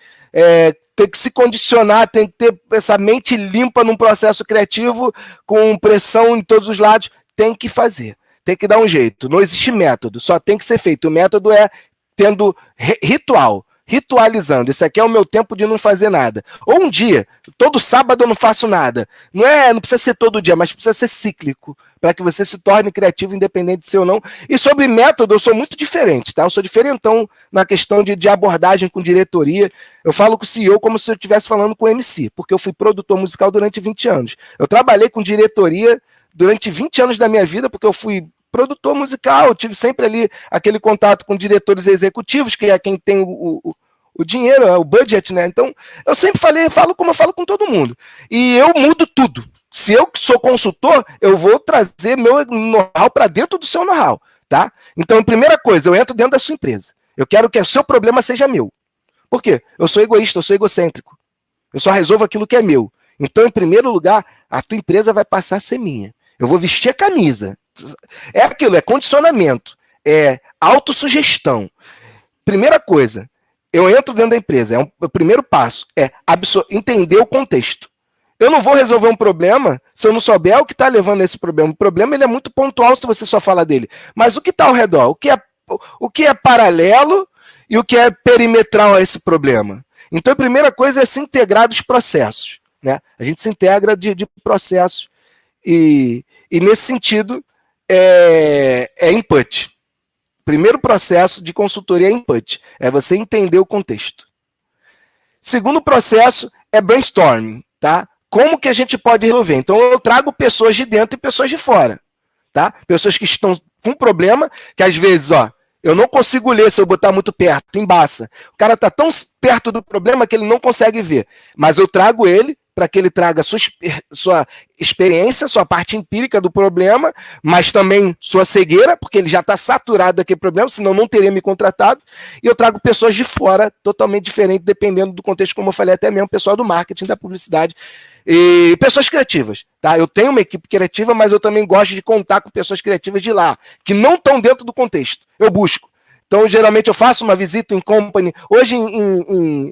Tem que se condicionar, tem que ter essa mente limpa num processo criativo, com pressão em todos os lados, tem que fazer. Tem que dar um jeito. Não existe método, só tem que ser feito. O método é tendo ritual, ritualizando. Esse aqui é o meu tempo de não fazer nada. Ou um dia, todo sábado eu não faço nada. Não precisa ser todo dia, mas precisa ser cíclico, para que você se torne criativo, independente de ser ou não. E sobre método, eu sou muito diferente, tá? Eu sou diferentão na questão de abordagem com diretoria. Eu falo com o CEO como se eu estivesse falando com o MC, porque eu fui produtor musical durante 20 anos. Eu trabalhei com diretoria durante 20 anos da minha vida, porque eu fui produtor musical, eu tive sempre ali aquele contato com diretores executivos, que é quem tem o dinheiro, o budget, né? Então, eu sempre falo como eu falo com todo mundo. E eu mudo tudo. Se eu sou consultor, eu vou trazer meu know-how para dentro do seu know-how, tá? Então, primeira coisa, eu entro dentro da sua empresa. Eu quero que o seu problema seja meu. Por quê? Eu sou egoísta, eu sou egocêntrico. Eu só resolvo aquilo que é meu. Então, em primeiro lugar, a tua empresa vai passar a ser minha. Eu vou vestir a camisa. É aquilo, é condicionamento, é autossugestão. Primeira coisa, eu entro dentro da empresa, o primeiro passo é entender o contexto. Eu não vou resolver um problema se eu não souber o que está levando a esse problema. O problema ele é muito pontual se você só falar dele. Mas o que está ao redor? O que é paralelo e o que é perimetral a esse problema? Então, a primeira coisa é se integrar dos processos. Né? A gente se integra de processos. E nesse sentido, é input. Primeiro processo de consultoria é input. É você entender o contexto. Segundo processo é brainstorming. Tá? Como que a gente pode resolver? Então, eu trago pessoas de dentro e pessoas de fora. Tá? Pessoas que estão com problema, que às vezes, eu não consigo ler se eu botar muito perto, embaça. O cara está tão perto do problema que ele não consegue ver. Mas eu trago ele para que ele traga sua experiência, sua parte empírica do problema, mas também sua cegueira, porque ele já está saturado daquele problema, senão não teria me contratado. E eu trago pessoas de fora, totalmente diferentes, dependendo do contexto, como eu falei, até mesmo pessoal do marketing, da publicidade, e pessoas criativas. Tá? Eu tenho uma equipe criativa, mas eu também gosto de contar com pessoas criativas de lá, que não estão dentro do contexto. Eu busco. Então, geralmente, eu faço uma visita em company. Hoje,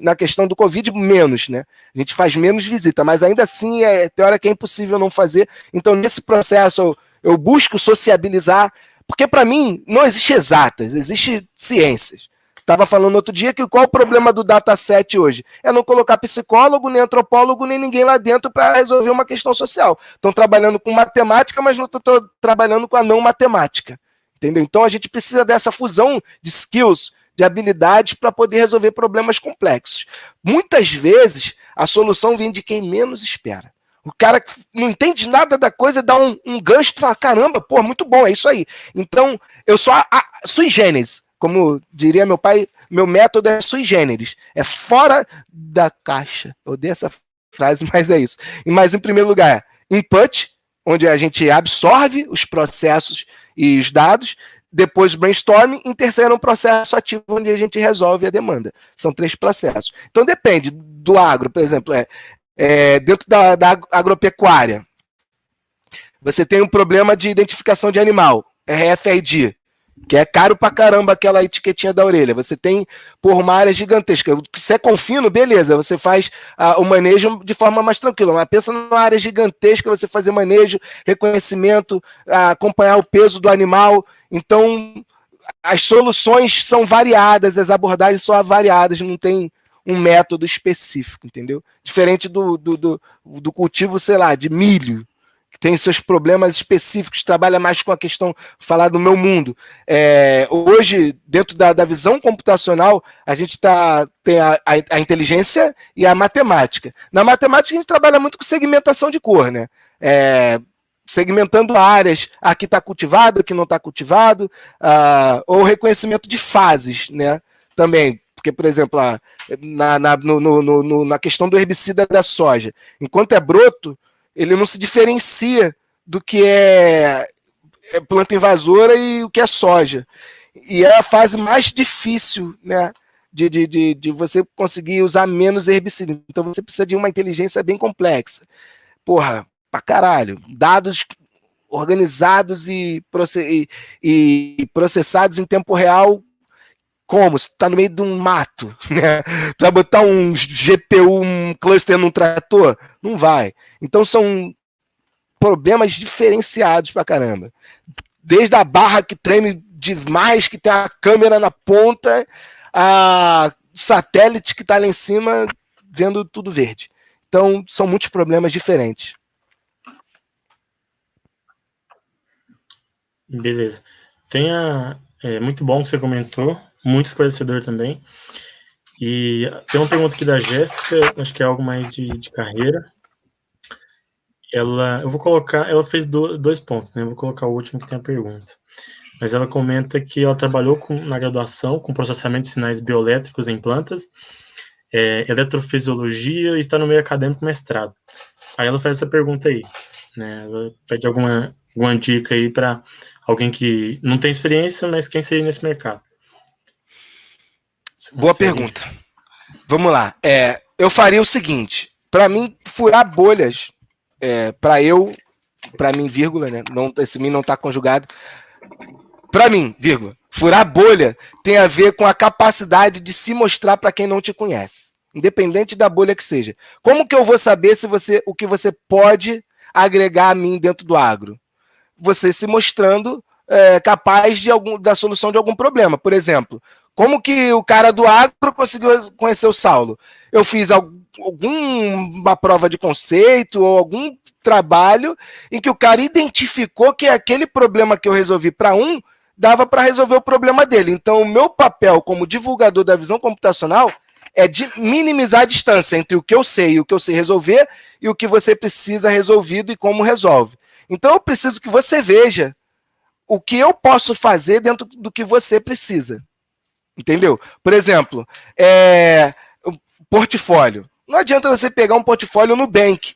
na questão do Covid, menos, né? A gente faz menos visita, mas ainda assim, tem hora que é impossível não fazer. Então, nesse processo, eu busco sociabilizar, porque, para mim, não existe exatas, existe ciências. Estava falando outro dia que qual o problema do dataset hoje? É não colocar psicólogo, nem antropólogo, nem ninguém lá dentro para resolver uma questão social. Estão trabalhando com matemática, mas não estão trabalhando com a não matemática. Entendeu? Então a gente precisa dessa fusão de skills, de habilidades para poder resolver problemas complexos. Muitas vezes a solução vem de quem menos espera. O cara que não entende nada da coisa dá um gancho e fala, caramba, pô, muito bom, é isso aí. Então eu sou a sui generis, como diria meu pai, meu método é sui generis, é fora da caixa. Eu odeio essa frase, mas é isso. Mas em primeiro lugar, input, onde a gente absorve os processos e os dados, depois brainstorming, em terceiro um processo ativo onde a gente resolve a demanda. São 3 processos. Então depende do agro, por exemplo, dentro da agropecuária, você tem um problema de identificação de animal, RFID. que é caro pra caramba aquela etiquetinha da orelha. Você tem por uma área gigantesca. Se é confino, beleza, você faz o manejo de forma mais tranquila. Mas pensa numa área gigantesca, você fazer manejo, reconhecimento, acompanhar o peso do animal. Então, as soluções são variadas, as abordagens são variadas, não tem um método específico, entendeu? Diferente do cultivo, sei lá, de milho, que tem seus problemas específicos, trabalha mais com a questão, falar do meu mundo. Hoje, dentro da visão computacional, a gente tem a inteligência e a matemática. Na matemática, a gente trabalha muito com segmentação de cor, né? Segmentando áreas, aqui está cultivado, aqui não está cultivado, ou reconhecimento de fases, né? Também, porque, por exemplo, na questão do herbicida da soja, enquanto é broto, ele não se diferencia do que é planta invasora e o que é soja. E é a fase mais difícil, né, de você conseguir usar menos herbicida. Então você precisa de uma inteligência bem complexa. Porra, pra caralho. Dados organizados e processados em tempo real. Como? Você tá no meio de um mato, né? Tu vai botar um GPU, um cluster num trator? Não vai. Então são problemas diferenciados pra caramba. Desde a barra que treme demais, que tem a câmera na ponta, a satélite que tá lá em cima vendo tudo verde. Então são muitos problemas diferentes. Beleza. Muito bom que você comentou, muito esclarecedor também. E tem uma pergunta aqui da Jéssica, acho que é algo mais de carreira. Ela fez dois pontos, né? Eu vou colocar o último que tem a pergunta. Mas ela comenta que ela trabalhou na graduação com processamento de sinais bioelétricos em plantas, eletrofisiologia e está no meio acadêmico mestrado. Aí ela faz essa pergunta aí, né? Ela pede alguma dica aí para alguém que não tem experiência, mas quer inserir nesse mercado. Boa pergunta. Vamos lá. Eu faria o seguinte: para mim, furar bolhas, para mim, vírgula, né? Esse mim não está conjugado. Para mim, vírgula, furar bolha tem a ver com a capacidade de se mostrar para quem não te conhece, independente da bolha que seja. Como que eu vou saber o que você pode agregar a mim dentro do agro? Você se mostrando capaz da solução de algum problema. Por exemplo, como que o cara do agro conseguiu conhecer o Saulo? Eu fiz alguma prova de conceito ou algum trabalho em que o cara identificou que aquele problema que eu resolvi para dava para resolver o problema dele. Então, o meu papel como divulgador da visão computacional é de minimizar a distância entre o que eu sei e o que eu sei resolver e o que você precisa resolvido e como resolve. Então, eu preciso que você veja o que eu posso fazer dentro do que você precisa. Entendeu? Por exemplo, portfólio. Não adianta você pegar um portfólio no Nubank.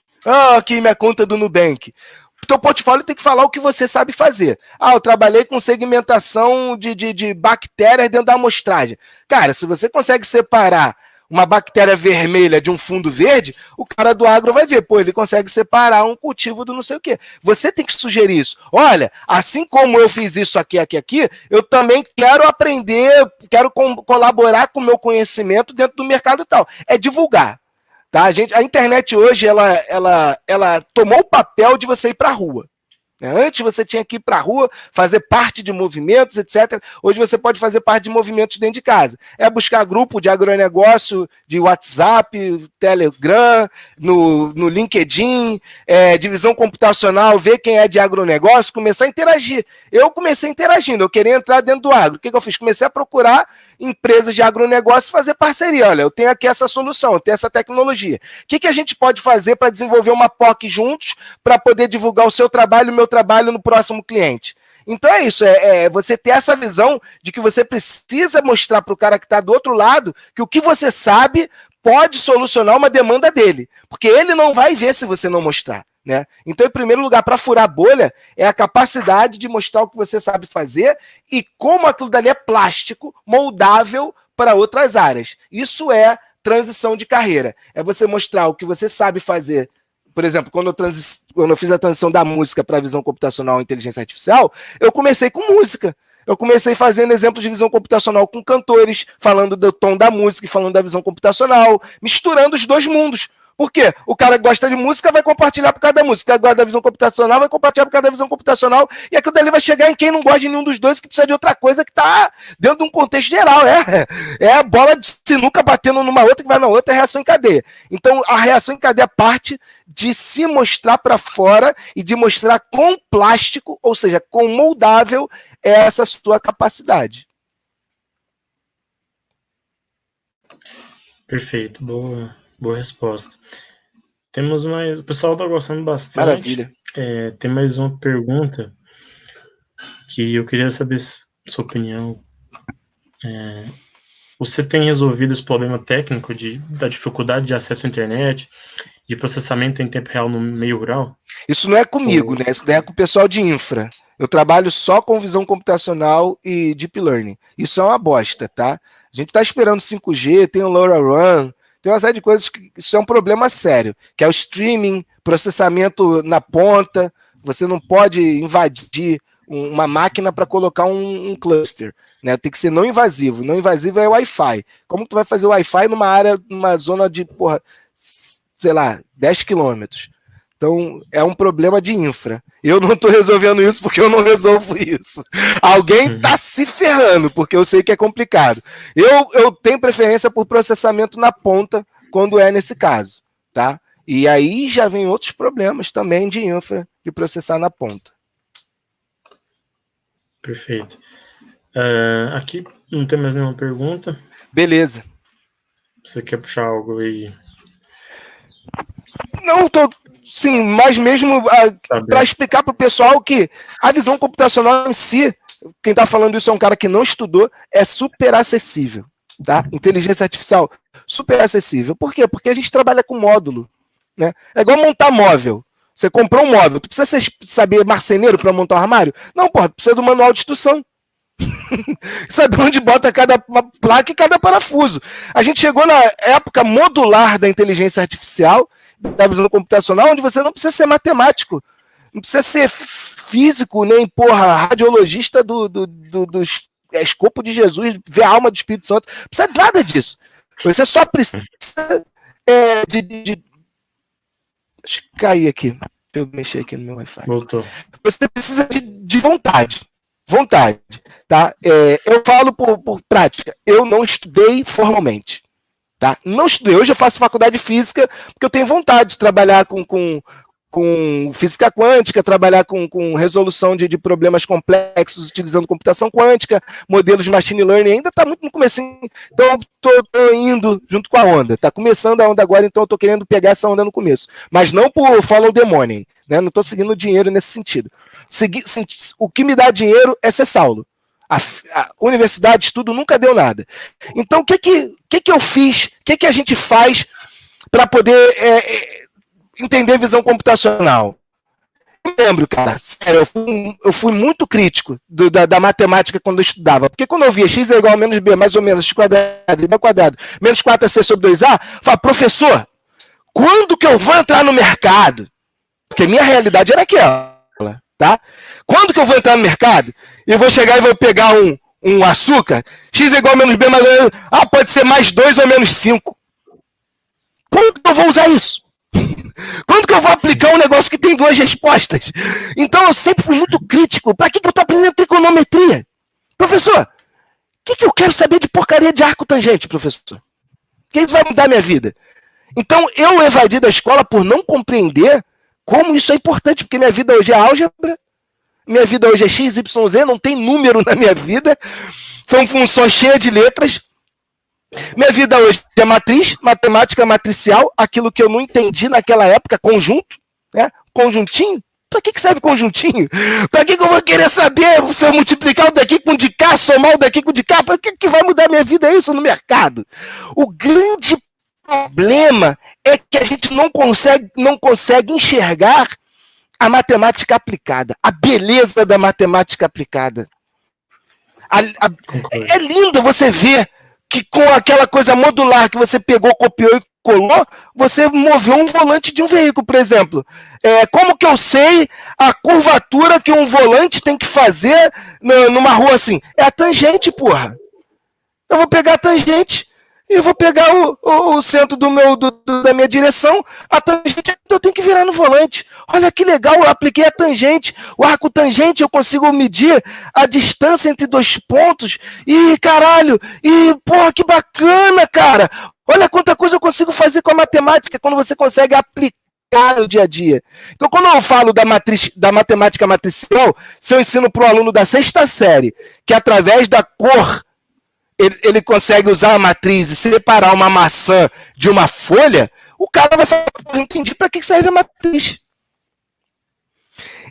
Aqui minha conta do Nubank. O teu portfólio tem que falar o que você sabe fazer. Eu trabalhei com segmentação de bactérias dentro da amostragem. Cara, se você consegue separar uma bactéria vermelha de um fundo verde, o cara do agro vai ver, ele consegue separar um cultivo do não sei o quê. Você tem que sugerir isso. Olha, assim como eu fiz isso aqui, eu também quero aprender, quero colaborar com o meu conhecimento dentro do mercado e tal. É divulgar. Tá? A internet hoje, ela tomou o papel de você ir para a rua. Antes você tinha que ir para a rua, fazer parte de movimentos, etc. Hoje você pode fazer parte de movimentos dentro de casa. É buscar grupo de agronegócio, de WhatsApp, Telegram, no LinkedIn, divisão computacional, ver quem é de agronegócio, começar a interagir. Eu comecei interagindo, eu queria entrar dentro do agro. O que eu fiz? Comecei a procurar empresas de agronegócio fazer parceria. Olha, eu tenho aqui essa solução, eu tenho essa tecnologia. O que a gente pode fazer para desenvolver uma POC juntos para poder divulgar o seu trabalho e o meu trabalho no próximo cliente? Então é isso, você ter essa visão de que você precisa mostrar para o cara que está do outro lado que o que você sabe pode solucionar uma demanda dele, porque ele não vai ver se você não mostrar. Né? Então, em primeiro lugar, para furar a bolha, é a capacidade de mostrar o que você sabe fazer e como aquilo dali é plástico, moldável para outras áreas. Isso é transição de carreira. É você mostrar o que você sabe fazer. Por exemplo, quando eu fiz a transição da música para a visão computacional e inteligência artificial, eu comecei com música. Eu comecei fazendo exemplos de visão computacional com cantores, falando do tom da música e falando da visão computacional, misturando os dois mundos. Por quê? O cara que gosta de música vai compartilhar por causa da música, o cara que gosta da visão computacional vai compartilhar por causa da visão computacional, e aquilo dali vai chegar em quem não gosta de nenhum dos dois, que precisa de outra coisa que está dentro de um contexto geral. É a bola de sinuca batendo numa outra, que vai na outra, é reação em cadeia. Então, a reação em cadeia parte de se mostrar para fora e de mostrar com plástico, ou seja, com moldável, essa sua capacidade. Perfeito, boa resposta. Temos mais. O pessoal está gostando bastante. Maravilha. Tem mais uma pergunta que eu queria saber sua opinião. Você tem resolvido esse problema técnico da dificuldade de acesso à internet, de processamento em tempo real no meio rural? Isso não é comigo, né? Isso daí é com o pessoal de infra. Eu trabalho só com visão computacional e deep learning. Isso é uma bosta, tá? A gente está esperando 5G, tem o LoRaWAN, tem uma série de coisas que isso é um problema sério, que é o streaming, processamento na ponta. Você não pode invadir uma máquina para colocar um cluster, né? Tem que ser não invasivo. Não invasivo é Wi-Fi. Como tu vai fazer Wi-Fi numa área, numa zona de, sei lá, 10 quilômetros? Então, é um problema de infra. Eu não estou resolvendo isso porque eu não resolvo isso. Alguém está se ferrando, porque eu sei que é complicado. Eu tenho preferência por processamento na ponta, quando é nesse caso, tá? E aí já vem outros problemas também de infra, de processar na ponta. Perfeito. Aqui não tem mais nenhuma pergunta. Beleza. Você quer puxar algo aí? Não, sim, mas mesmo para explicar para o pessoal que a visão computacional em si, quem está falando isso é um cara que não estudou, é super acessível, tá? Inteligência artificial, super acessível. Por quê? Porque a gente trabalha com módulo, né? É igual montar móvel. Você comprou um móvel, tu precisa saber marceneiro para montar um armário? Não, porra, precisa do manual de instrução. Saber onde bota cada placa e cada parafuso. A gente chegou na época modular da inteligência artificial, da visão computacional, onde você não precisa ser matemático, não precisa ser físico, nem, radiologista do escopo de Jesus, ver a alma do Espírito Santo. Não precisa de nada disso. Você só precisa Deixa eu cair aqui. Deixa eu mexer aqui no meu Wi-Fi. Voltou. Você precisa de vontade. Vontade, tá? Eu falo por prática. Eu não estudei formalmente, tá? Não estudei. Hoje eu faço faculdade de física porque eu tenho vontade de trabalhar com física quântica, trabalhar com resolução de problemas complexos utilizando computação quântica, modelos de machine learning. Ainda está muito no comecinho, então estou indo junto com a onda. Está começando a onda agora, então eu estou querendo pegar essa onda no começo. Mas não por follow the money, né? Não estou seguindo dinheiro nesse sentido. O que me dá dinheiro é ser Saulo. A universidade, estudo, nunca deu nada. Então, o que eu fiz? O que a gente faz para poder entender visão computacional? Eu lembro, cara, sério, eu fui muito crítico da matemática quando eu estudava. Porque quando eu via x é igual a menos b, mais ou menos, x quadrado, b quadrado, menos 4ac sobre 2a, eu falava, professor, quando que eu vou entrar no mercado? Porque minha realidade era aquela. Tá? Quando que eu vou entrar no mercado e vou chegar e vou pegar um açúcar, x é igual a menos b, mais pode ser mais 2 ou menos 5. Quando que eu vou usar isso? Quando que eu vou aplicar um negócio que tem duas respostas? Então eu sempre fui muito crítico. Para que eu estou aprendendo trigonometria? Professor, o que eu quero saber de porcaria de arco tangente, professor? Que isso vai mudar minha vida? Então eu evadi da escola por não compreender como isso é importante, porque minha vida hoje é álgebra, minha vida hoje é x, y, z, não tem número na minha vida, são funções cheias de letras. Minha vida hoje é matriz, matemática matricial, aquilo que eu não entendi naquela época, conjunto, né? Conjuntinho. Para que serve conjuntinho? Para que eu vou querer saber se eu multiplicar o daqui com o de cá, somar o daqui com o de cá? Para que vai mudar minha vida isso no mercado? O grande problema é que a gente não consegue enxergar a matemática aplicada, a beleza da matemática aplicada. É lindo você ver que com aquela coisa modular que você pegou, copiou e colou, você moveu um volante de um veículo, por exemplo. Como que eu sei a curvatura que um volante tem que fazer numa rua assim? É a tangente, porra. Eu vou pegar a tangente e vou pegar o centro da minha direção, a tangente eu tenho que virar no volante. Olha que legal, eu apliquei a tangente, o arco tangente, eu consigo medir a distância entre dois pontos, e caralho, e porra, que bacana, cara. Olha quanta coisa eu consigo fazer com a matemática, quando você consegue aplicar no dia a dia. Então, quando eu falo da matemática matricial, se eu ensino para um aluno da 6ª série, que através da cor, ele consegue usar a matriz e separar uma maçã de uma folha, o cara vai falar, eu entendi para que serve a matriz.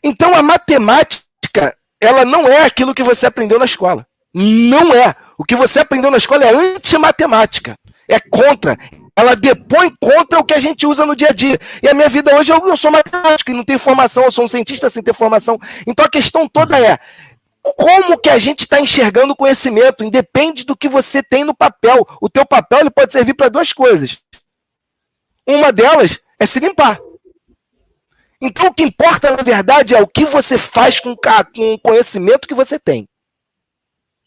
Então a matemática, ela não é aquilo que você aprendeu na escola. Não é. O que você aprendeu na escola é antimatemática. É contra. Ela depõe contra o que a gente usa no dia a dia. E a minha vida hoje, eu sou matemático e não tenho formação, eu sou um cientista sem ter formação. Então a questão toda é, como que a gente está enxergando o conhecimento? Independe do que você tem no papel. O teu papel ele pode servir para 2 coisas. Uma delas é se limpar. Então o que importa, na verdade, é o que você faz com o conhecimento que você tem.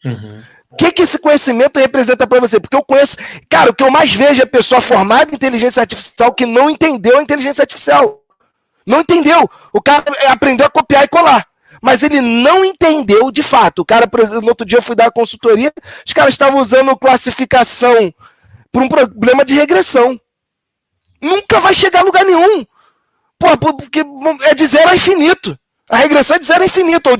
Uhum. O que esse conhecimento representa para você? Porque eu conheço... Cara, o que eu mais vejo é pessoa formada em inteligência artificial que não entendeu a inteligência artificial. Não entendeu. O cara aprendeu a copiar e colar. Mas ele não entendeu de fato. O cara, por exemplo, no outro dia eu fui dar consultoria, os caras estavam usando classificação para um problema de regressão. Nunca vai chegar a lugar nenhum. Pô, porque é de 0 a infinito. A regressão é de 0 a infinito, ou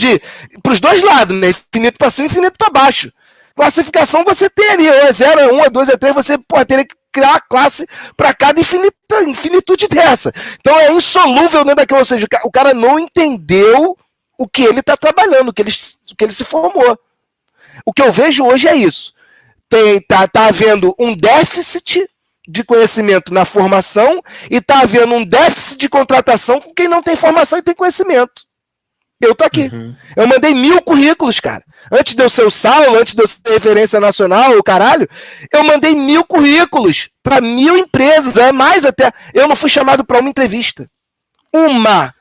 para os 2 lados, né? Infinito para cima e infinito para baixo. Classificação você tem ali, é 0, é 1, é 2, é 3, você teria que criar a classe para cada infinitude dessa. Então é insolúvel dentro daquilo, ou seja, o cara não entendeu o que ele está trabalhando, o que ele se formou. O que eu vejo hoje é isso. Tá havendo um déficit de conhecimento na formação e tá havendo um déficit de contratação com quem não tem formação e tem conhecimento. Eu tô aqui. Uhum. Eu mandei 1000 currículos, cara. Antes de eu ser o Saulo, antes de eu ser referência nacional, o caralho, eu mandei 1000 currículos para 1000 empresas, mais até. Eu não fui chamado para uma entrevista. Uma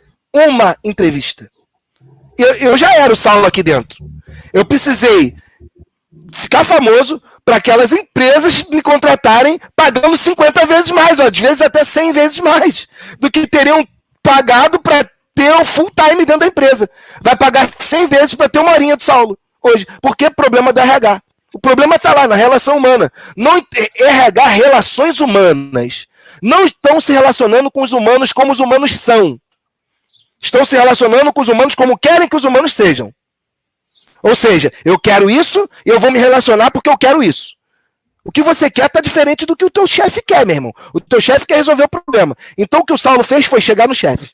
entrevista. Eu já era o Saulo aqui dentro. Eu precisei ficar famoso para aquelas empresas me contratarem pagando 50 vezes mais, às vezes até 100 vezes mais do que teriam pagado para ter o full time dentro da empresa. Vai pagar 100 vezes para ter uma horinha de Saulo hoje. Porque problema do RH. O problema está lá na relação humana. Não, RH, relações humanas, não estão se relacionando com os humanos como os humanos são. Estão se relacionando com os humanos como querem que os humanos sejam. Ou seja, eu quero isso e eu vou me relacionar porque eu quero isso. O que você quer está diferente do que o teu chefe quer, meu irmão. O teu chefe quer resolver o problema. Então o que o Saulo fez foi chegar no chefe.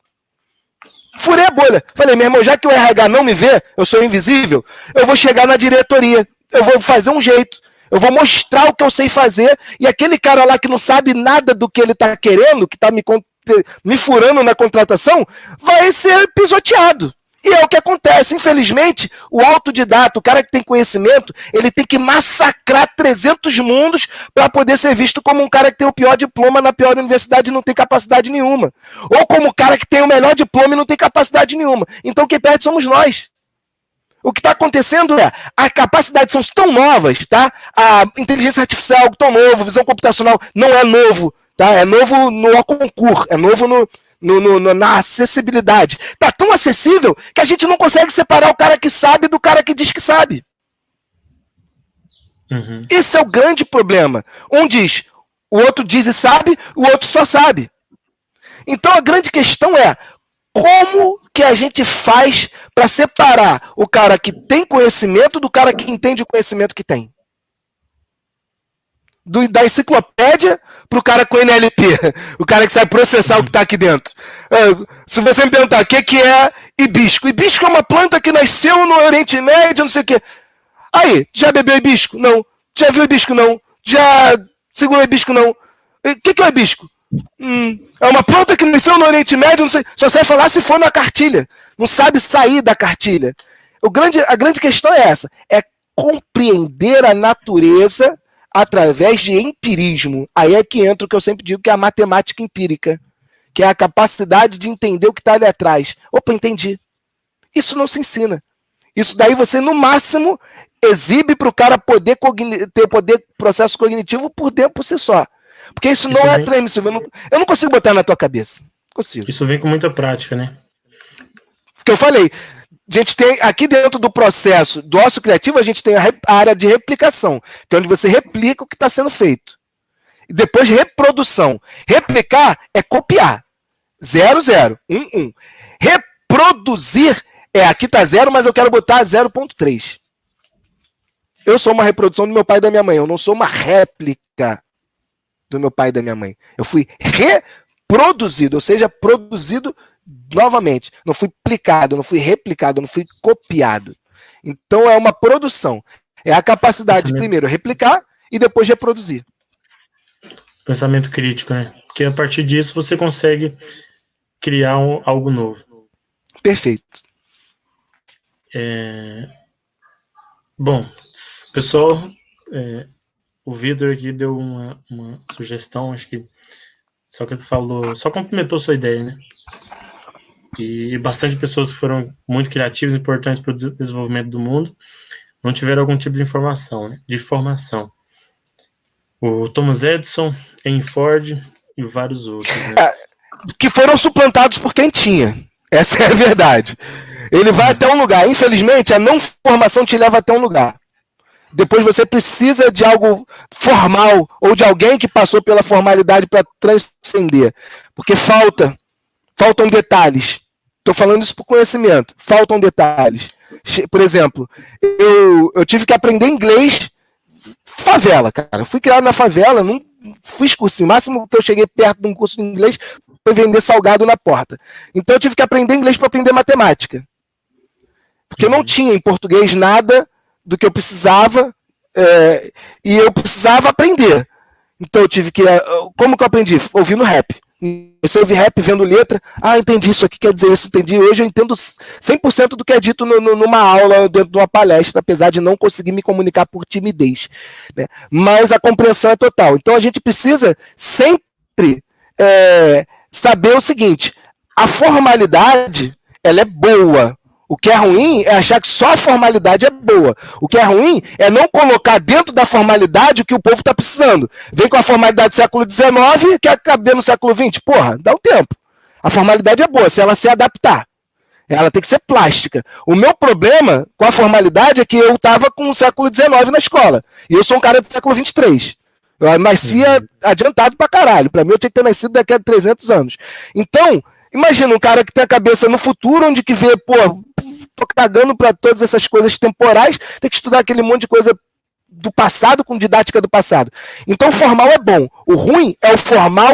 Furei a bolha. Falei, meu irmão, já que o RH não me vê, eu sou invisível, eu vou chegar na diretoria. Eu vou fazer um jeito. Eu vou mostrar o que eu sei fazer e aquele cara lá que não sabe nada do que ele está querendo, que está me furando na contratação, vai ser pisoteado. E é o que acontece. Infelizmente, o autodidata, o cara que tem conhecimento, ele tem que massacrar 300 mundos para poder ser visto como um cara que tem o pior diploma na pior universidade e não tem capacidade nenhuma. Ou como o cara que tem o melhor diploma e não tem capacidade nenhuma. Então quem perde somos nós. O que está acontecendo é, as capacidades são tão novas, tá? A inteligência artificial é algo tão novo, visão computacional não é novo, tá? É novo no concurso, é novo na acessibilidade. Tá tão acessível que a gente não consegue separar o cara que sabe do cara que diz que sabe. Uhum. Esse é o grande problema. Um diz, o outro diz e sabe, o outro só sabe. Então a grande questão é, como que a gente faz para separar o cara que tem conhecimento do cara que entende o conhecimento que tem? Da enciclopédia para o cara com NLP, o cara que sabe processar o que está aqui dentro. Se você me perguntar o que é hibisco, hibisco é uma planta que nasceu no Oriente Médio, não sei o quê. Aí, já bebeu hibisco? Não. Já viu hibisco? Não. Já segurou hibisco? Não. O que é hibisco? É uma planta que nasceu no Oriente Médio, não sei, só sabe falar se for na cartilha. Não sabe sair da cartilha. A grande questão é essa, é compreender a natureza, através de empirismo. Aí é que entra o que eu sempre digo, que é a matemática empírica, que é a capacidade de entender o que está ali atrás. Opa, entendi. Isso não se ensina. Isso daí você, no máximo, exibe para o cara poder ter poder processo cognitivo por dentro por si só. Porque isso não é transmissível. Eu não consigo botar na tua cabeça. Não consigo. Isso vem com muita prática, né? Porque eu falei, a gente tem aqui dentro do processo do ócio criativo, a gente tem a área de replicação, que é onde você replica o que está sendo feito. E depois reprodução. Replicar é copiar. 0, 0, 1, 1. Reproduzir é aqui está 0, mas eu quero botar 0,3. Eu sou uma reprodução do meu pai e da minha mãe. Eu não sou uma réplica do meu pai e da minha mãe. Eu fui reproduzido, ou seja, produzido novamente. Não fui aplicado, não fui replicado, não fui copiado. Então é uma produção. É a capacidade de primeiro replicar e depois reproduzir. Pensamento crítico, né? Porque a partir disso você consegue criar algo novo. Perfeito. Bom, pessoal, o Vitor aqui deu uma sugestão, acho que só que ele falou, só complementou sua ideia, né? E bastante pessoas que foram muito criativas e importantes para o desenvolvimento do mundo não tiveram algum tipo de informação, né? De formação. O Thomas Edison, Henry Ford e vários outros, né? Que foram suplantados por quem tinha. Essa é a verdade. Ele vai até um lugar. Infelizmente, a não formação te leva até um lugar. Depois você precisa de algo formal ou de alguém que passou pela formalidade para transcender. Porque faltam detalhes. Estou falando isso por conhecimento. Faltam detalhes. Por exemplo, eu tive que aprender inglês favela, cara. Eu fui criado na favela, não fiz cursinho. O máximo que eu cheguei perto de um curso de inglês foi vender salgado na porta. Então eu tive que aprender inglês para aprender matemática. Porque eu não tinha em português nada do que eu precisava e eu precisava aprender. Então eu tive que... Como que eu aprendi? Ouvindo rap. Comecei a ouvir rap, vendo letra. Ah, entendi isso aqui, quer dizer isso, entendi. Hoje eu entendo 100% do que é dito numa aula, dentro de uma palestra, apesar de não conseguir me comunicar por timidez, né? Mas a compreensão é total. Então a gente precisa sempre saber o seguinte, a formalidade, ela é boa. O que é ruim é achar que só a formalidade é boa. O que é ruim é não colocar dentro da formalidade o que o povo está precisando. Vem com a formalidade do século XIX, quer caber no século XX. Porra, dá um tempo. A formalidade é boa, se ela se adaptar. Ela tem que ser plástica. O meu problema com a formalidade é que eu estava com o século XIX na escola. E eu sou um cara do século XXIII. Eu nascia adiantado pra caralho. Pra mim eu tinha que ter nascido daqui a 300 anos. Então, imagina um cara que tem a cabeça no futuro, onde que vê, pô, tô cagando pra todas essas coisas temporais, tem que estudar aquele monte de coisa do passado com didática do passado. Então o formal é bom. O ruim é o formal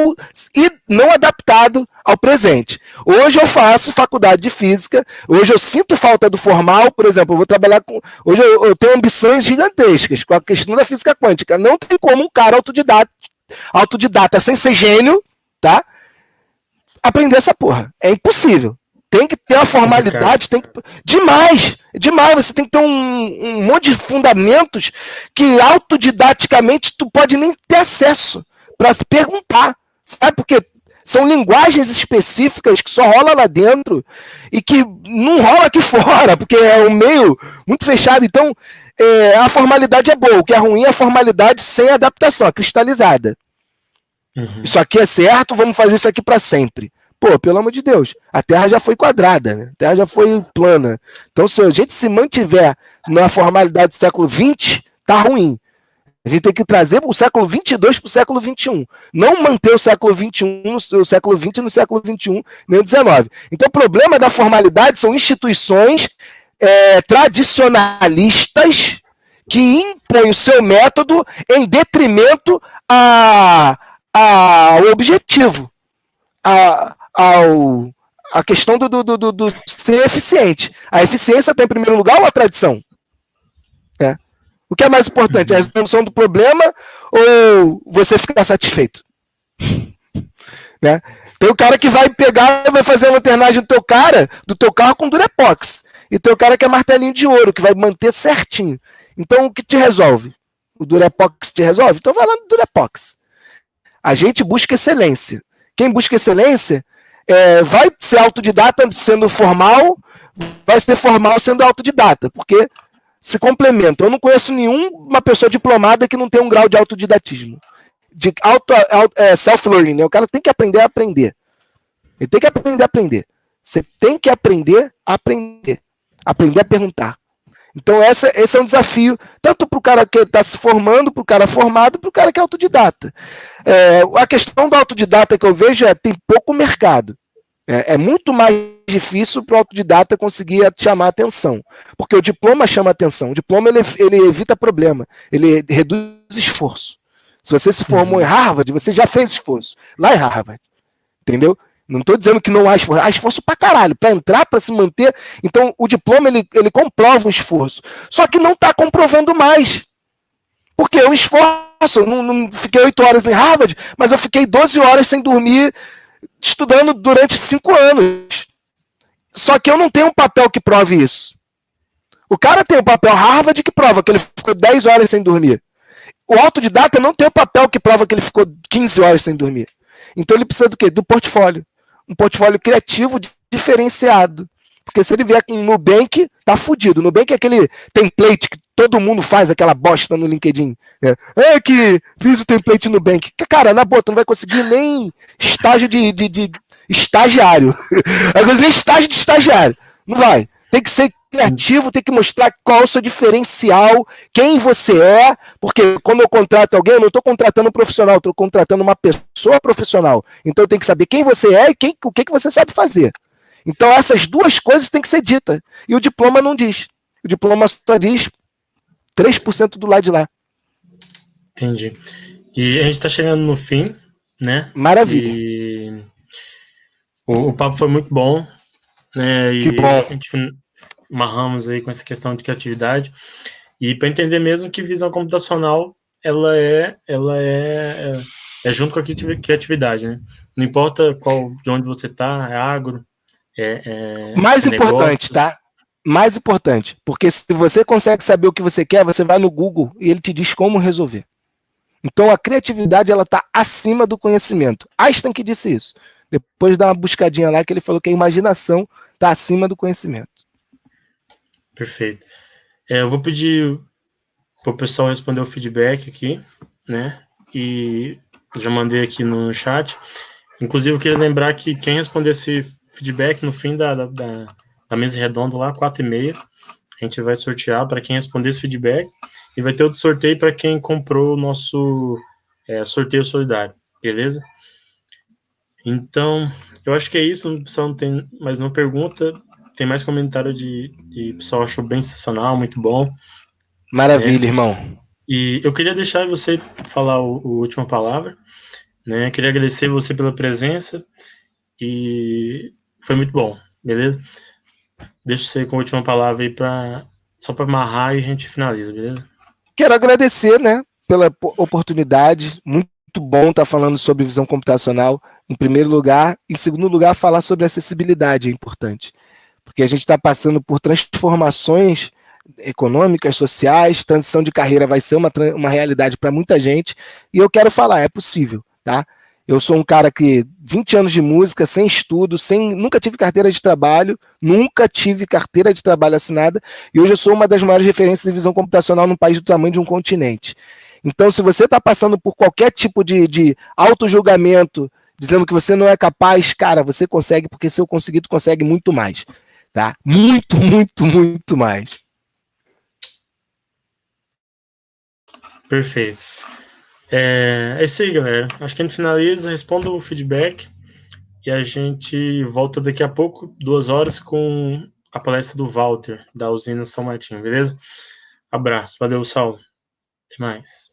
e não adaptado ao presente. Hoje eu faço faculdade de física, hoje eu sinto falta do formal, por exemplo, eu vou trabalhar com... Hoje eu tenho ambições gigantescas com a questão da física quântica. Não tem como um cara autodidata sem ser gênio, tá? Aprender essa porra. É impossível. Tem que ter a formalidade, tem que... Demais! Você tem que ter um monte de fundamentos que autodidaticamente tu pode nem ter acesso para se perguntar. Sabe? Porque são linguagens específicas que só rola lá dentro e que não rola aqui fora, porque é um meio muito fechado. Então, a formalidade é boa. O que é ruim é a formalidade sem adaptação, a cristalizada. Isso aqui é certo, vamos fazer isso aqui para sempre. Pô, pelo amor de Deus, a Terra já foi quadrada, né? A Terra já foi plana. Então, se a gente se mantiver na formalidade do século XX, tá ruim. A gente tem que trazer o século XXII para o século XXI. Não manter o século XXI no século XX no século XXI, nem o XIX. Então, o problema da formalidade são instituições tradicionalistas que impõem o seu método em detrimento ao objetivo. A questão do ser eficiente. A eficiência está em primeiro lugar ou a tradição? O que é mais importante? A resolução do problema ou você ficar satisfeito? Né? Tem o cara que vai pegar e vai fazer a lanternagem do teu carro com Durepox. E tem o cara que é martelinho de ouro, que vai manter certinho. Então, o que te resolve? O Durepox te resolve? Então vai lá no Durepox. A gente busca excelência. Quem busca excelência vai ser autodidata sendo formal, vai ser formal sendo autodidata, porque se complementam. Eu não conheço nenhuma pessoa diplomada que não tem um grau de autodidatismo. De self-learning, né? O cara tem que aprender a aprender. Ele tem que aprender a aprender. Você tem que aprender a aprender. Aprender a perguntar. Então, esse é um desafio, tanto para o cara que está se formando, para o cara formado, para o cara que é autodidata. A questão do autodidata que eu vejo tem pouco mercado. É muito mais difícil para o autodidata conseguir chamar atenção. Porque o diploma chama atenção. O diploma ele evita problema. Ele reduz esforço. Se você se formou em Harvard, você já fez esforço. Lá em Harvard. Entendeu? Não estou dizendo que não há esforço. Há esforço pra caralho. Para entrar, para se manter. Então, o diploma, ele comprova o esforço. Só que não está comprovando mais. Porque eu esforço. Não fiquei 8 horas em Harvard, mas eu fiquei 12 horas sem dormir, estudando durante 5 anos. Só que eu não tenho um papel que prove isso. O cara tem o papel Harvard que prova que ele ficou 10 horas sem dormir. O autodidata não tem o papel que prova que ele ficou 15 horas sem dormir. Então ele precisa do quê? Do portfólio. Um portfólio criativo, diferenciado. Porque se ele vier com o Nubank, tá fudido. O Nubank é aquele template que todo mundo faz, aquela bosta no LinkedIn. Que fiz o template no Nubank. Cara, na boa, tu não vai conseguir nem estágio de estagiário. Não vai conseguir nem estágio de estagiário. Não vai. Tem que ser criativo, tem que mostrar qual é o seu diferencial, quem você é, porque quando eu contrato alguém, eu não estou contratando um profissional, estou contratando uma pessoa profissional. Então eu tenho que saber quem você é e o que você sabe fazer. Então essas duas coisas têm que ser ditas. E o diploma não diz. O diploma só diz 3% do lado de lá. Entendi. E a gente está chegando no fim, né? Maravilha. E o papo foi muito bom, né? E que bom. A gente amarramos aí com essa questão de criatividade. E para entender mesmo que visão computacional ela é junto com a criatividade, né? Não importa de onde você está, é agro, mais importante, tá? Mais importante, porque se você consegue saber o que você quer, você vai no Google e ele te diz como resolver. Então a criatividade ela está acima do conhecimento. Einstein que disse isso. Depois dá uma buscadinha lá que ele falou que a imaginação está acima do conhecimento. Perfeito. Eu vou pedir para o pessoal responder o feedback aqui, né? E já mandei aqui no chat. Inclusive, eu queria lembrar que quem responder esse feedback no fim da mesa redonda lá, 4h30, a gente vai sortear para quem responder esse feedback e vai ter outro sorteio para quem comprou o nosso sorteio solidário, beleza? Então, eu acho que é isso. O pessoal não tem mais nenhuma pergunta. Tem mais comentário de pessoal achou bem sensacional, muito bom. Maravilha, irmão. E eu queria deixar você falar a última palavra, né? Queria agradecer você pela presença e foi muito bom, beleza? Deixa você com a última palavra aí só para amarrar e a gente finaliza, beleza? Quero agradecer, né, pela oportunidade. Muito bom estar falando sobre visão computacional, em primeiro lugar. Em segundo lugar, falar sobre acessibilidade é importante. Porque a gente está passando por transformações econômicas, sociais, transição de carreira vai ser uma realidade para muita gente, e eu quero falar, é possível, tá? Eu sou um cara que 20 anos de música, sem estudo, nunca tive carteira de trabalho assinada, e hoje eu sou uma das maiores referências de visão computacional num país do tamanho de um continente. Então, se você está passando por qualquer tipo de auto-julgamento, dizendo que você não é capaz, cara, você consegue, porque se eu conseguir, tu consegue muito mais, tá? Muito, muito, muito mais. Perfeito. É isso aí, galera. Acho que a gente finaliza, responda o feedback e a gente volta daqui a pouco, 2 horas, com a palestra do Walter, da usina São Martinho, beleza? Abraço. Valeu, Saulo. Até mais.